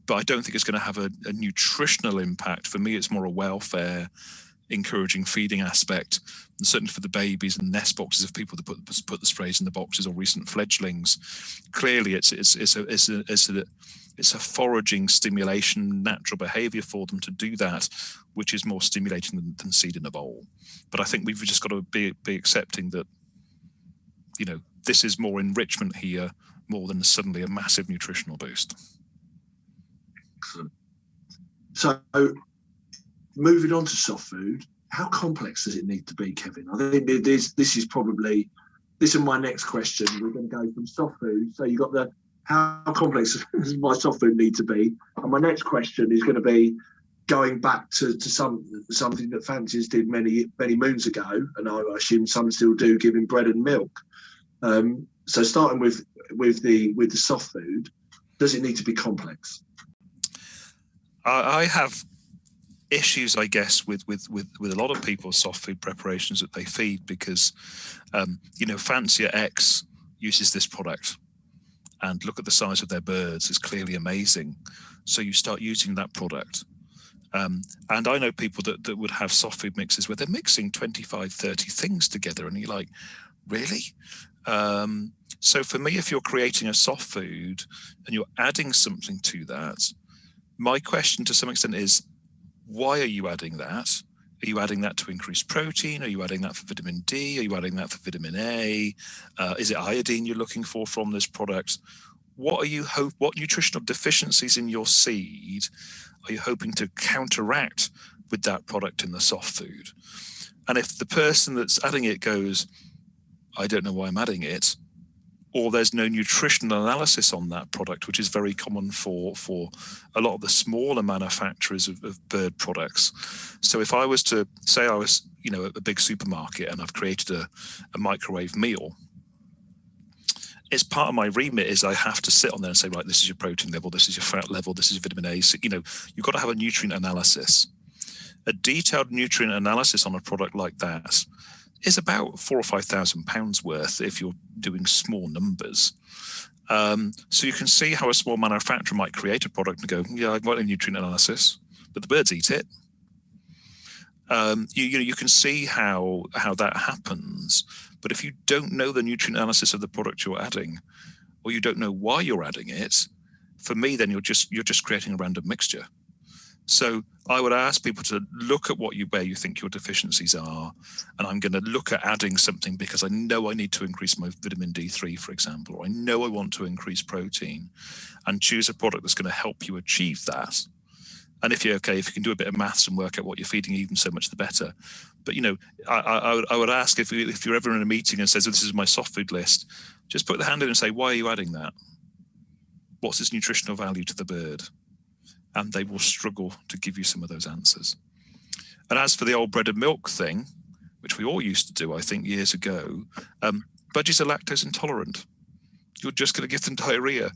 But I don't think it's going to have a nutritional impact. For me, it's more a welfare, encouraging feeding aspect, and certainly for the babies and nest boxes of people that put the sprays in the boxes, or recent fledglings. Clearly, it's a foraging stimulation, natural behavior for them to do that, which is more stimulating than seed in a bowl. But I think we've just got to be accepting that, this is more enrichment here, more than suddenly a massive nutritional boost. Excellent. So, moving on to soft food, how complex does it need to be, Kevin? I think this is my next question. We're going to go from soft food. So you got how complex does my soft food need to be? And my next question is going to be going back to something that fanciers did many, many moons ago, and I assume some still do, giving bread and milk. So starting with the soft food, does it need to be complex? I have issues, I guess, with a lot of people's soft food preparations that they feed, because fancier X uses this product, and look at the size of their birds, it's clearly amazing. So you start using that product. And I know people that would have soft food mixes where they're mixing 25, 30 things together, and you're like, really? So for me, if you're creating a soft food and you're adding something to that, my question to some extent is, why are you adding that? Are you adding that to increase protein? Are you adding that for vitamin D? Are you adding that for vitamin A? Is it iodine you're looking for from this product? What nutritional deficiencies in your seed are you hoping to counteract with that product in the soft food? And if the person that's adding it goes, I don't know why I'm adding it, or there's no nutritional analysis on that product, which is very common for a lot of the smaller manufacturers of bird products. So if I was to say I was, a big supermarket and I've created a microwave meal, it's part of my remit is I have to sit on there and say, right, this is your protein level, this is your fat level, this is your vitamin A. So, you've got to have a nutrient analysis. A detailed nutrient analysis on a product like that is about £4,000 or £5,000 worth if you're doing small numbers. So you can see how a small manufacturer might create a product and go, yeah, I've got a nutrient analysis, but the birds eat it. You can see how that happens. But if you don't know the nutrient analysis of the product you're adding, or you don't know why you're adding it, for me, then you're just creating a random mixture. So I would ask people to look at where you think your deficiencies are, and I'm going to look at adding something because I know I need to increase my vitamin D3, for example, or I know I want to increase protein, and choose a product that's going to help you achieve that. And if you can do a bit of maths and work out what you're feeding, even so much the better. But I would ask if you're ever in a meeting and says, oh, this is my soft food list, just put the hand in and say, why are you adding that? What's its nutritional value to the bird? And they will struggle to give you some of those answers. And as for the old bread and milk thing, which we all used to do, I think, years ago, budgies are lactose intolerant. You're just going to give them diarrhea.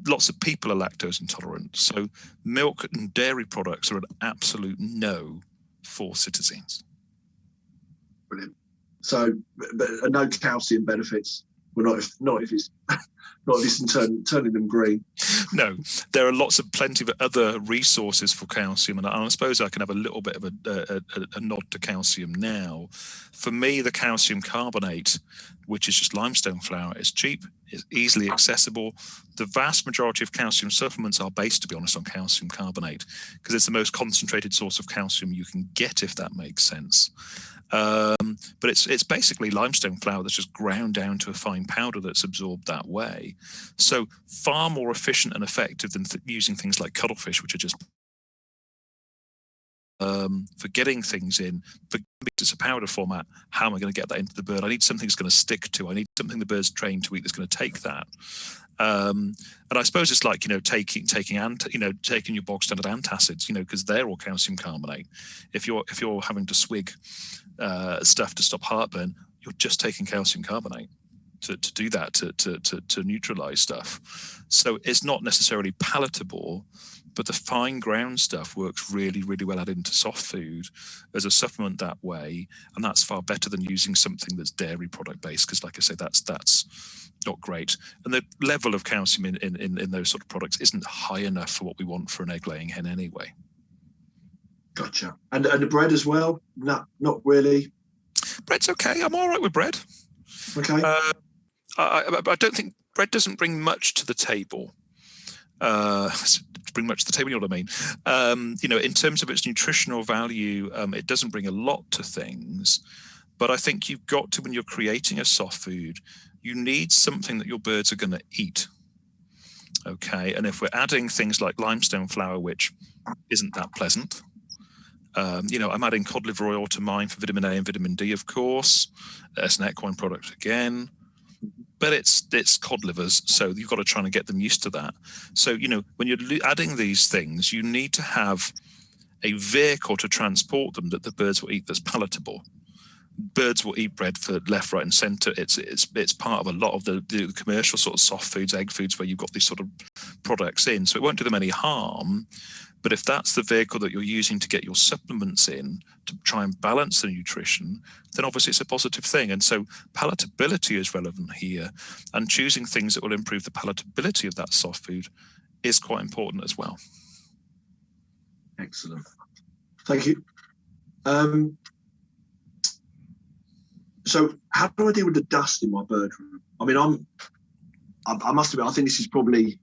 Lots of people are lactose intolerant. So milk and dairy products are an absolute no for citizens. Brilliant. So, no calcium benefits. Well, not if it's turning them green. No, there are plenty of other resources for calcium, and I suppose I can have a little bit of a nod to calcium now. For me, the calcium carbonate, which is just limestone flour, is cheap, is easily accessible. The vast majority of calcium supplements are based, to be honest, on calcium carbonate because it's the most concentrated source of calcium you can get, if that makes sense. But it's basically limestone flour that's just ground down to a fine powder that's absorbed that way. So far more efficient and effective than using things like cuttlefish, which are just for getting things in. For it's a powder format, how am I going to get that into the bird? I need something that's going to stick to. I need something the bird's trained to eat that's going to take that. And I suppose it's like taking your bog standard antacids, because they're all calcium carbonate. If you're having to swig stuff to stop heartburn, you're just taking calcium carbonate to do that, to neutralize stuff. So it's not necessarily palatable, but the fine ground stuff works really, really well added into soft food as a supplement that way, and that's far better than using something that's dairy product based, because like I say, that's not great. And the level of calcium in those sort of products isn't high enough for what we want for an egg-laying hen anyway. Gotcha. And the bread as well? Not really. Bread's okay. I'm all right with bread. Okay. I don't think bread doesn't bring much to the table. Bring much to the table, you know what I mean? In terms of its nutritional value, it doesn't bring a lot to things. But I think you've got to, when you're creating a soft food, you need something that your birds are going to eat. Okay, and if we're adding things like limestone flour, which isn't that pleasant, I'm adding cod liver oil to mine for vitamin A and vitamin D, of course. It's an equine product again, but it's cod livers, so you've got to try and get them used to that. So, when you're adding these things, you need to have a vehicle to transport them that the birds will eat that's palatable. Birds will eat bread for left, right, and centre. It's part of a lot of the commercial sort of soft foods, egg foods, where you've got these sort of products in. So it won't do them any harm. But if that's the vehicle that you're using to get your supplements in to try and balance the nutrition, then obviously it's a positive thing. And so palatability is relevant here, and choosing things that will improve the palatability of that soft food is quite important as well. Excellent. Thank you. So how do I deal with the dust in my bird room? I mean, I must admit, I think this is probably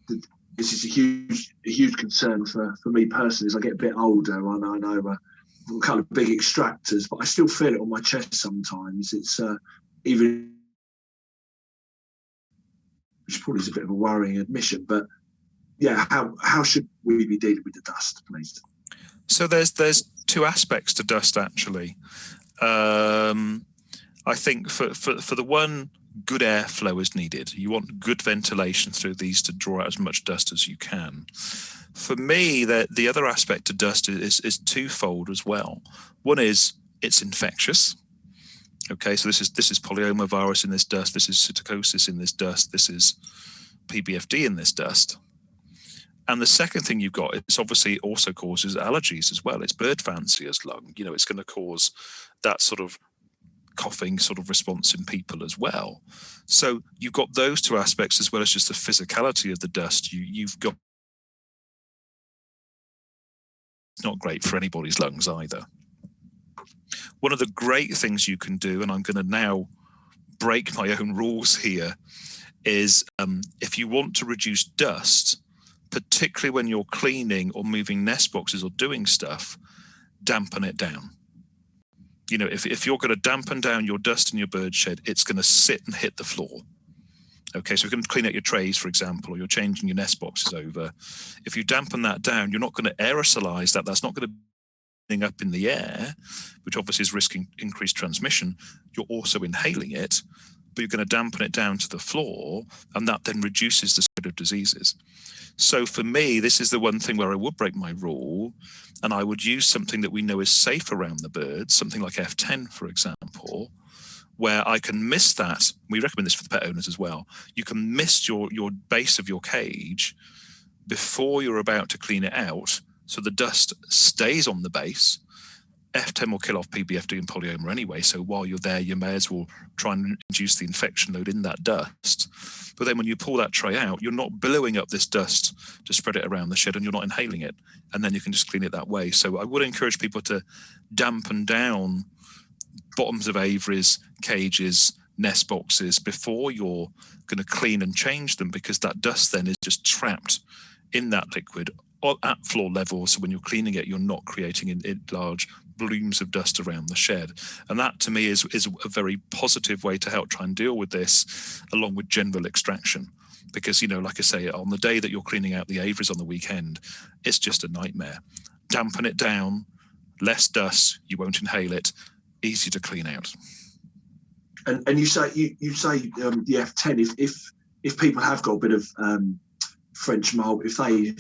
a huge concern for me personally. As I get a bit older, and I know we're kind of big extractors, but I still feel it on my chest sometimes. It's even, which probably is a bit of a worrying admission, but yeah, how should we be dealing with the dust, please? So there's two aspects to dust actually. I think for the one, good airflow is needed. You want good ventilation through these to draw out as much dust as you can. For me, the other aspect to dust is twofold as well. One is it's infectious. Okay, so this is polyomavirus in this dust. This is psittacosis in this dust. This is PBFD in this dust. And the second thing you've got is obviously it also causes allergies as well. It's bird fancier's lung. It's going to cause that sort of coughing sort of response in people as well. So you've got those two aspects as well as just the physicality of the dust. You've got, not great for anybody's lungs either. One of the great things you can do, and I'm going to now break my own rules here, is if you want to reduce dust, particularly when you're cleaning or moving nest boxes or doing stuff, dampen it down. You know, if you're going to dampen down your dust in your bird shed, it's going to sit and hit the floor. Okay, so you're going to clean out your trays, for example, or you're changing your nest boxes over. If you dampen that down, you're not going to aerosolize that. That's not going to be up in the air, which obviously is risking increased transmission. You're also inhaling it, but you're going to dampen it down to the floor, and that then reduces the spread of diseases. So for me, this is the one thing where I would break my rule, and I would use something that we know is safe around the birds, something like F10, for example, where I can mist that. We recommend this for the pet owners as well. You can mist your base of your cage before you're about to clean it out, so the dust stays on the base. F10 will kill off PBFD and polyoma anyway, so while you're there, you may as well try and reduce the infection load in that dust. But then when you pull that tray out, you're not billowing up this dust to spread it around the shed, and you're not inhaling it, and then you can just clean it that way. So I would encourage people to dampen down bottoms of aviaries, cages, nest boxes before you're going to clean and change them, because that dust then is just trapped in that liquid at floor level. So when you're cleaning it, you're not creating in large blooms of dust around the shed. And that to me is a very positive way to help try and deal with this, along with general extraction. Because, you know, like I say, on the day that you're cleaning out the aviaries on the weekend, it's just a nightmare. Dampen it down, less dust, you won't inhale it, easy to clean out. And you say the F10, if people have got a bit of French mold, if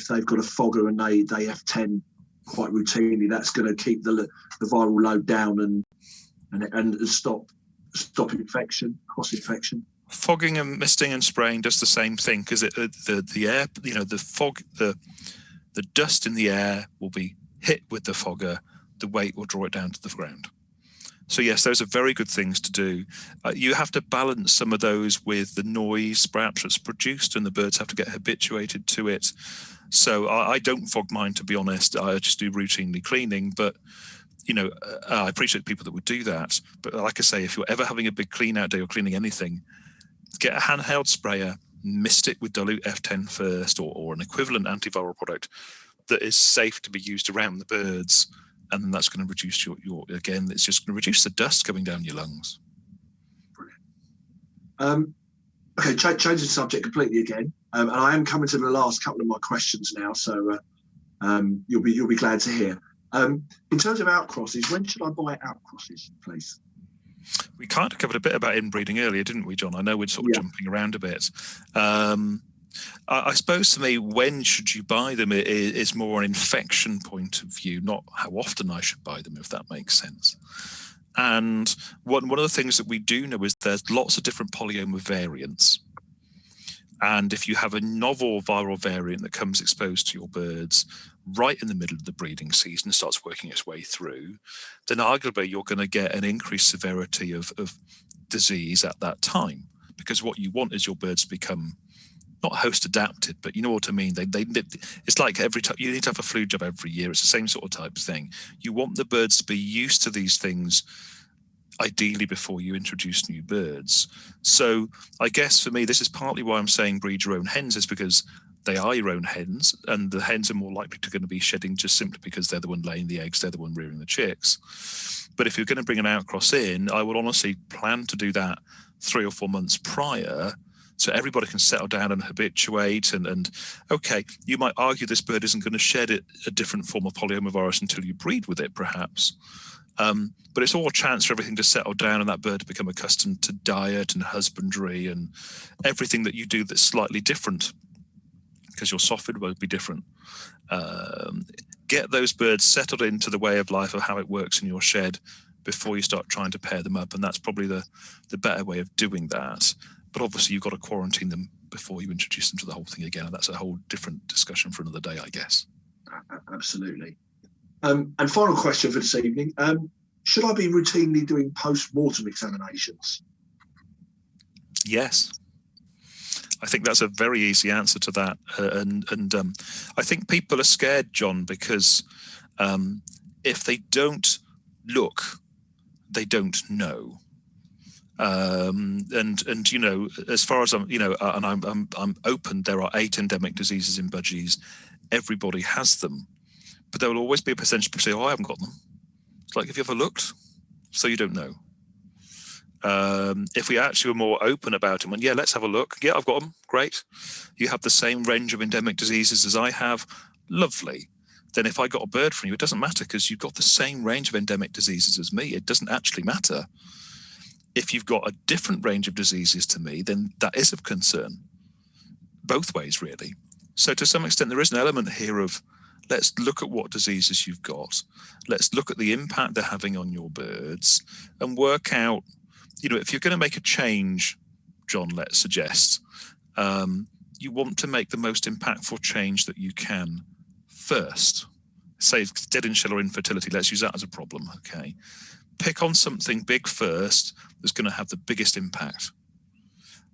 they've got a fogger and they F10 quite routinely, that's going to keep the viral load down and stop infection, cross infection. Fogging and misting and spraying does the same thing, because the air, you know, the fog, the dust in the air will be hit with the fogger, the weight will draw it down to the ground. So yes, those are very good things to do. You have to balance some of those with the noise perhaps that's produced, and the birds have to get habituated to it. So I don't fog mine, to be honest. I just do routinely cleaning, but you know, I appreciate people that would do that. But like I say, if you're ever having a big clean out day or cleaning anything, get a handheld sprayer, mist it with dilute F10 first, or an equivalent antiviral product that is safe to be used around the birds. And then that's going to reduce again, it's just going to reduce the dust coming down your lungs. Brilliant. Okay, changing the subject completely again. And I am coming to the last couple of my questions now, so you'll be glad to hear. In terms of outcrosses, when should I buy outcrosses, please? We kind of covered a bit about inbreeding earlier, didn't we, John? I know we're sort of jumping around a bit. I suppose to me, when should you buy them is more an infection point of view, not how often I should buy them, if that makes sense. And one of the things that we do know is there's lots of different polyoma variants. And if you have a novel viral variant that comes exposed to your birds right in the middle of the breeding season and starts working its way through, then arguably you're going to get an increased severity of disease at that time. Because what you want is your birds to become not host adapted, but you know what I mean. It's like every time you need to have a flu jab every year. It's the same sort of type of thing. You want the birds to be used to these things, ideally before you introduce new birds. So I guess for me, this is partly why I'm saying breed your own hens, is because they are your own hens, and the hens are more likely to going to be shedding just simply because they're the one laying the eggs, they're the one rearing the chicks. But if you're going to bring an outcross in, I would honestly plan to do that 3 or 4 months prior, so everybody can settle down and habituate. And okay, you might argue this bird isn't going to shed a different form of polyomavirus until you breed with it, perhaps. But it's all a chance for everything to settle down and that bird to become accustomed to diet and husbandry and everything that you do that's slightly different, because your softwood will be different. Get those birds settled into the way of life of how it works in your shed before you start trying to pair them up. And that's probably the better way of doing that. But obviously you've got to quarantine them before you introduce them to the whole thing again. And that's a whole different discussion for another day, I guess. Absolutely. And final question for this evening. should I be routinely doing post-mortem examinations? Yes. I think that's a very easy answer to that. I think people are scared, John, because if they don't look, they don't know. And you know, as far as I'm, you know, and I'm open, there are 8 endemic diseases in Budgies. Everybody has them, but there will always be a percentage of people say, "Oh, I haven't got them." It's like, have you ever looked? So you don't know. If we actually were more open about them, and yeah, let's have a look. Yeah, I've got them. Great. You have the same range of endemic diseases as I have. Lovely. Then if I got a bird from you, it doesn't matter because you've got the same range of endemic diseases as me. It doesn't actually matter. If you've got a different range of diseases to me, then that is of concern. Both ways, really. So to some extent, there is an element here of, let's look at what diseases you've got. Let's look at the impact they're having on your birds and work out, you know, if you're going to make a change, John, let's suggest, you want to make the most impactful change that you can first. Say dead in shell or infertility, let's use that as a problem, okay? Pick on something big first that's going to have the biggest impact,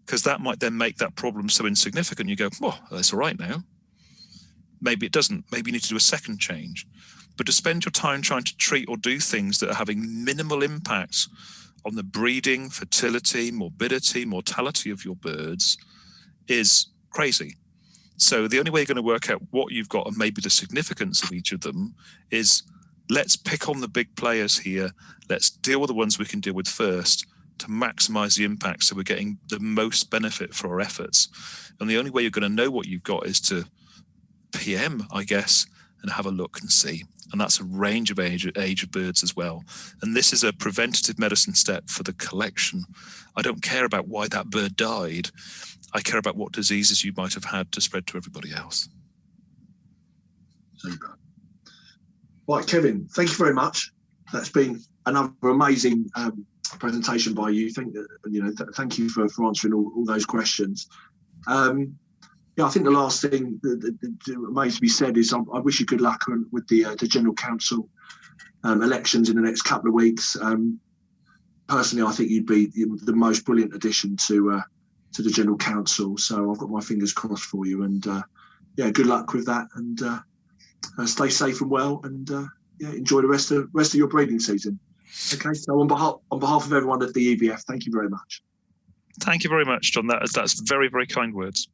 because that might then make that problem so insignificant you go, oh, that's all right now. Maybe it doesn't. Maybe you need to do a second change. But to spend your time trying to treat or do things that are having minimal impact on the breeding, fertility, morbidity, mortality of your birds is crazy. So the only way you're going to work out what you've got and maybe the significance of each of them is, let's pick on the big players here. Let's deal with the ones we can deal with first to maximize the impact so we're getting the most benefit for our efforts. And the only way you're going to know what you've got is to PM, I guess, and have a look and see. And that's a range of age of birds as well. And this is a preventative medicine step for the collection. I don't care about why that bird died. I care about what diseases you might have had to spread to everybody else. Super. Right, Kevin, thank you very much. That's been another amazing presentation by you. Thank you for answering all those questions. Yeah, I think the last thing that remains to be said is I wish you good luck with the General Council elections in the next couple of weeks. Personally, I think you'd be the most brilliant addition to the General Council. So I've got my fingers crossed for you, and yeah, good luck with that, and stay safe and well, and yeah, enjoy the rest of your breeding season. Okay, so on behalf of everyone at the EBF, thank you very much. Thank you very much, John. That's very, very kind words.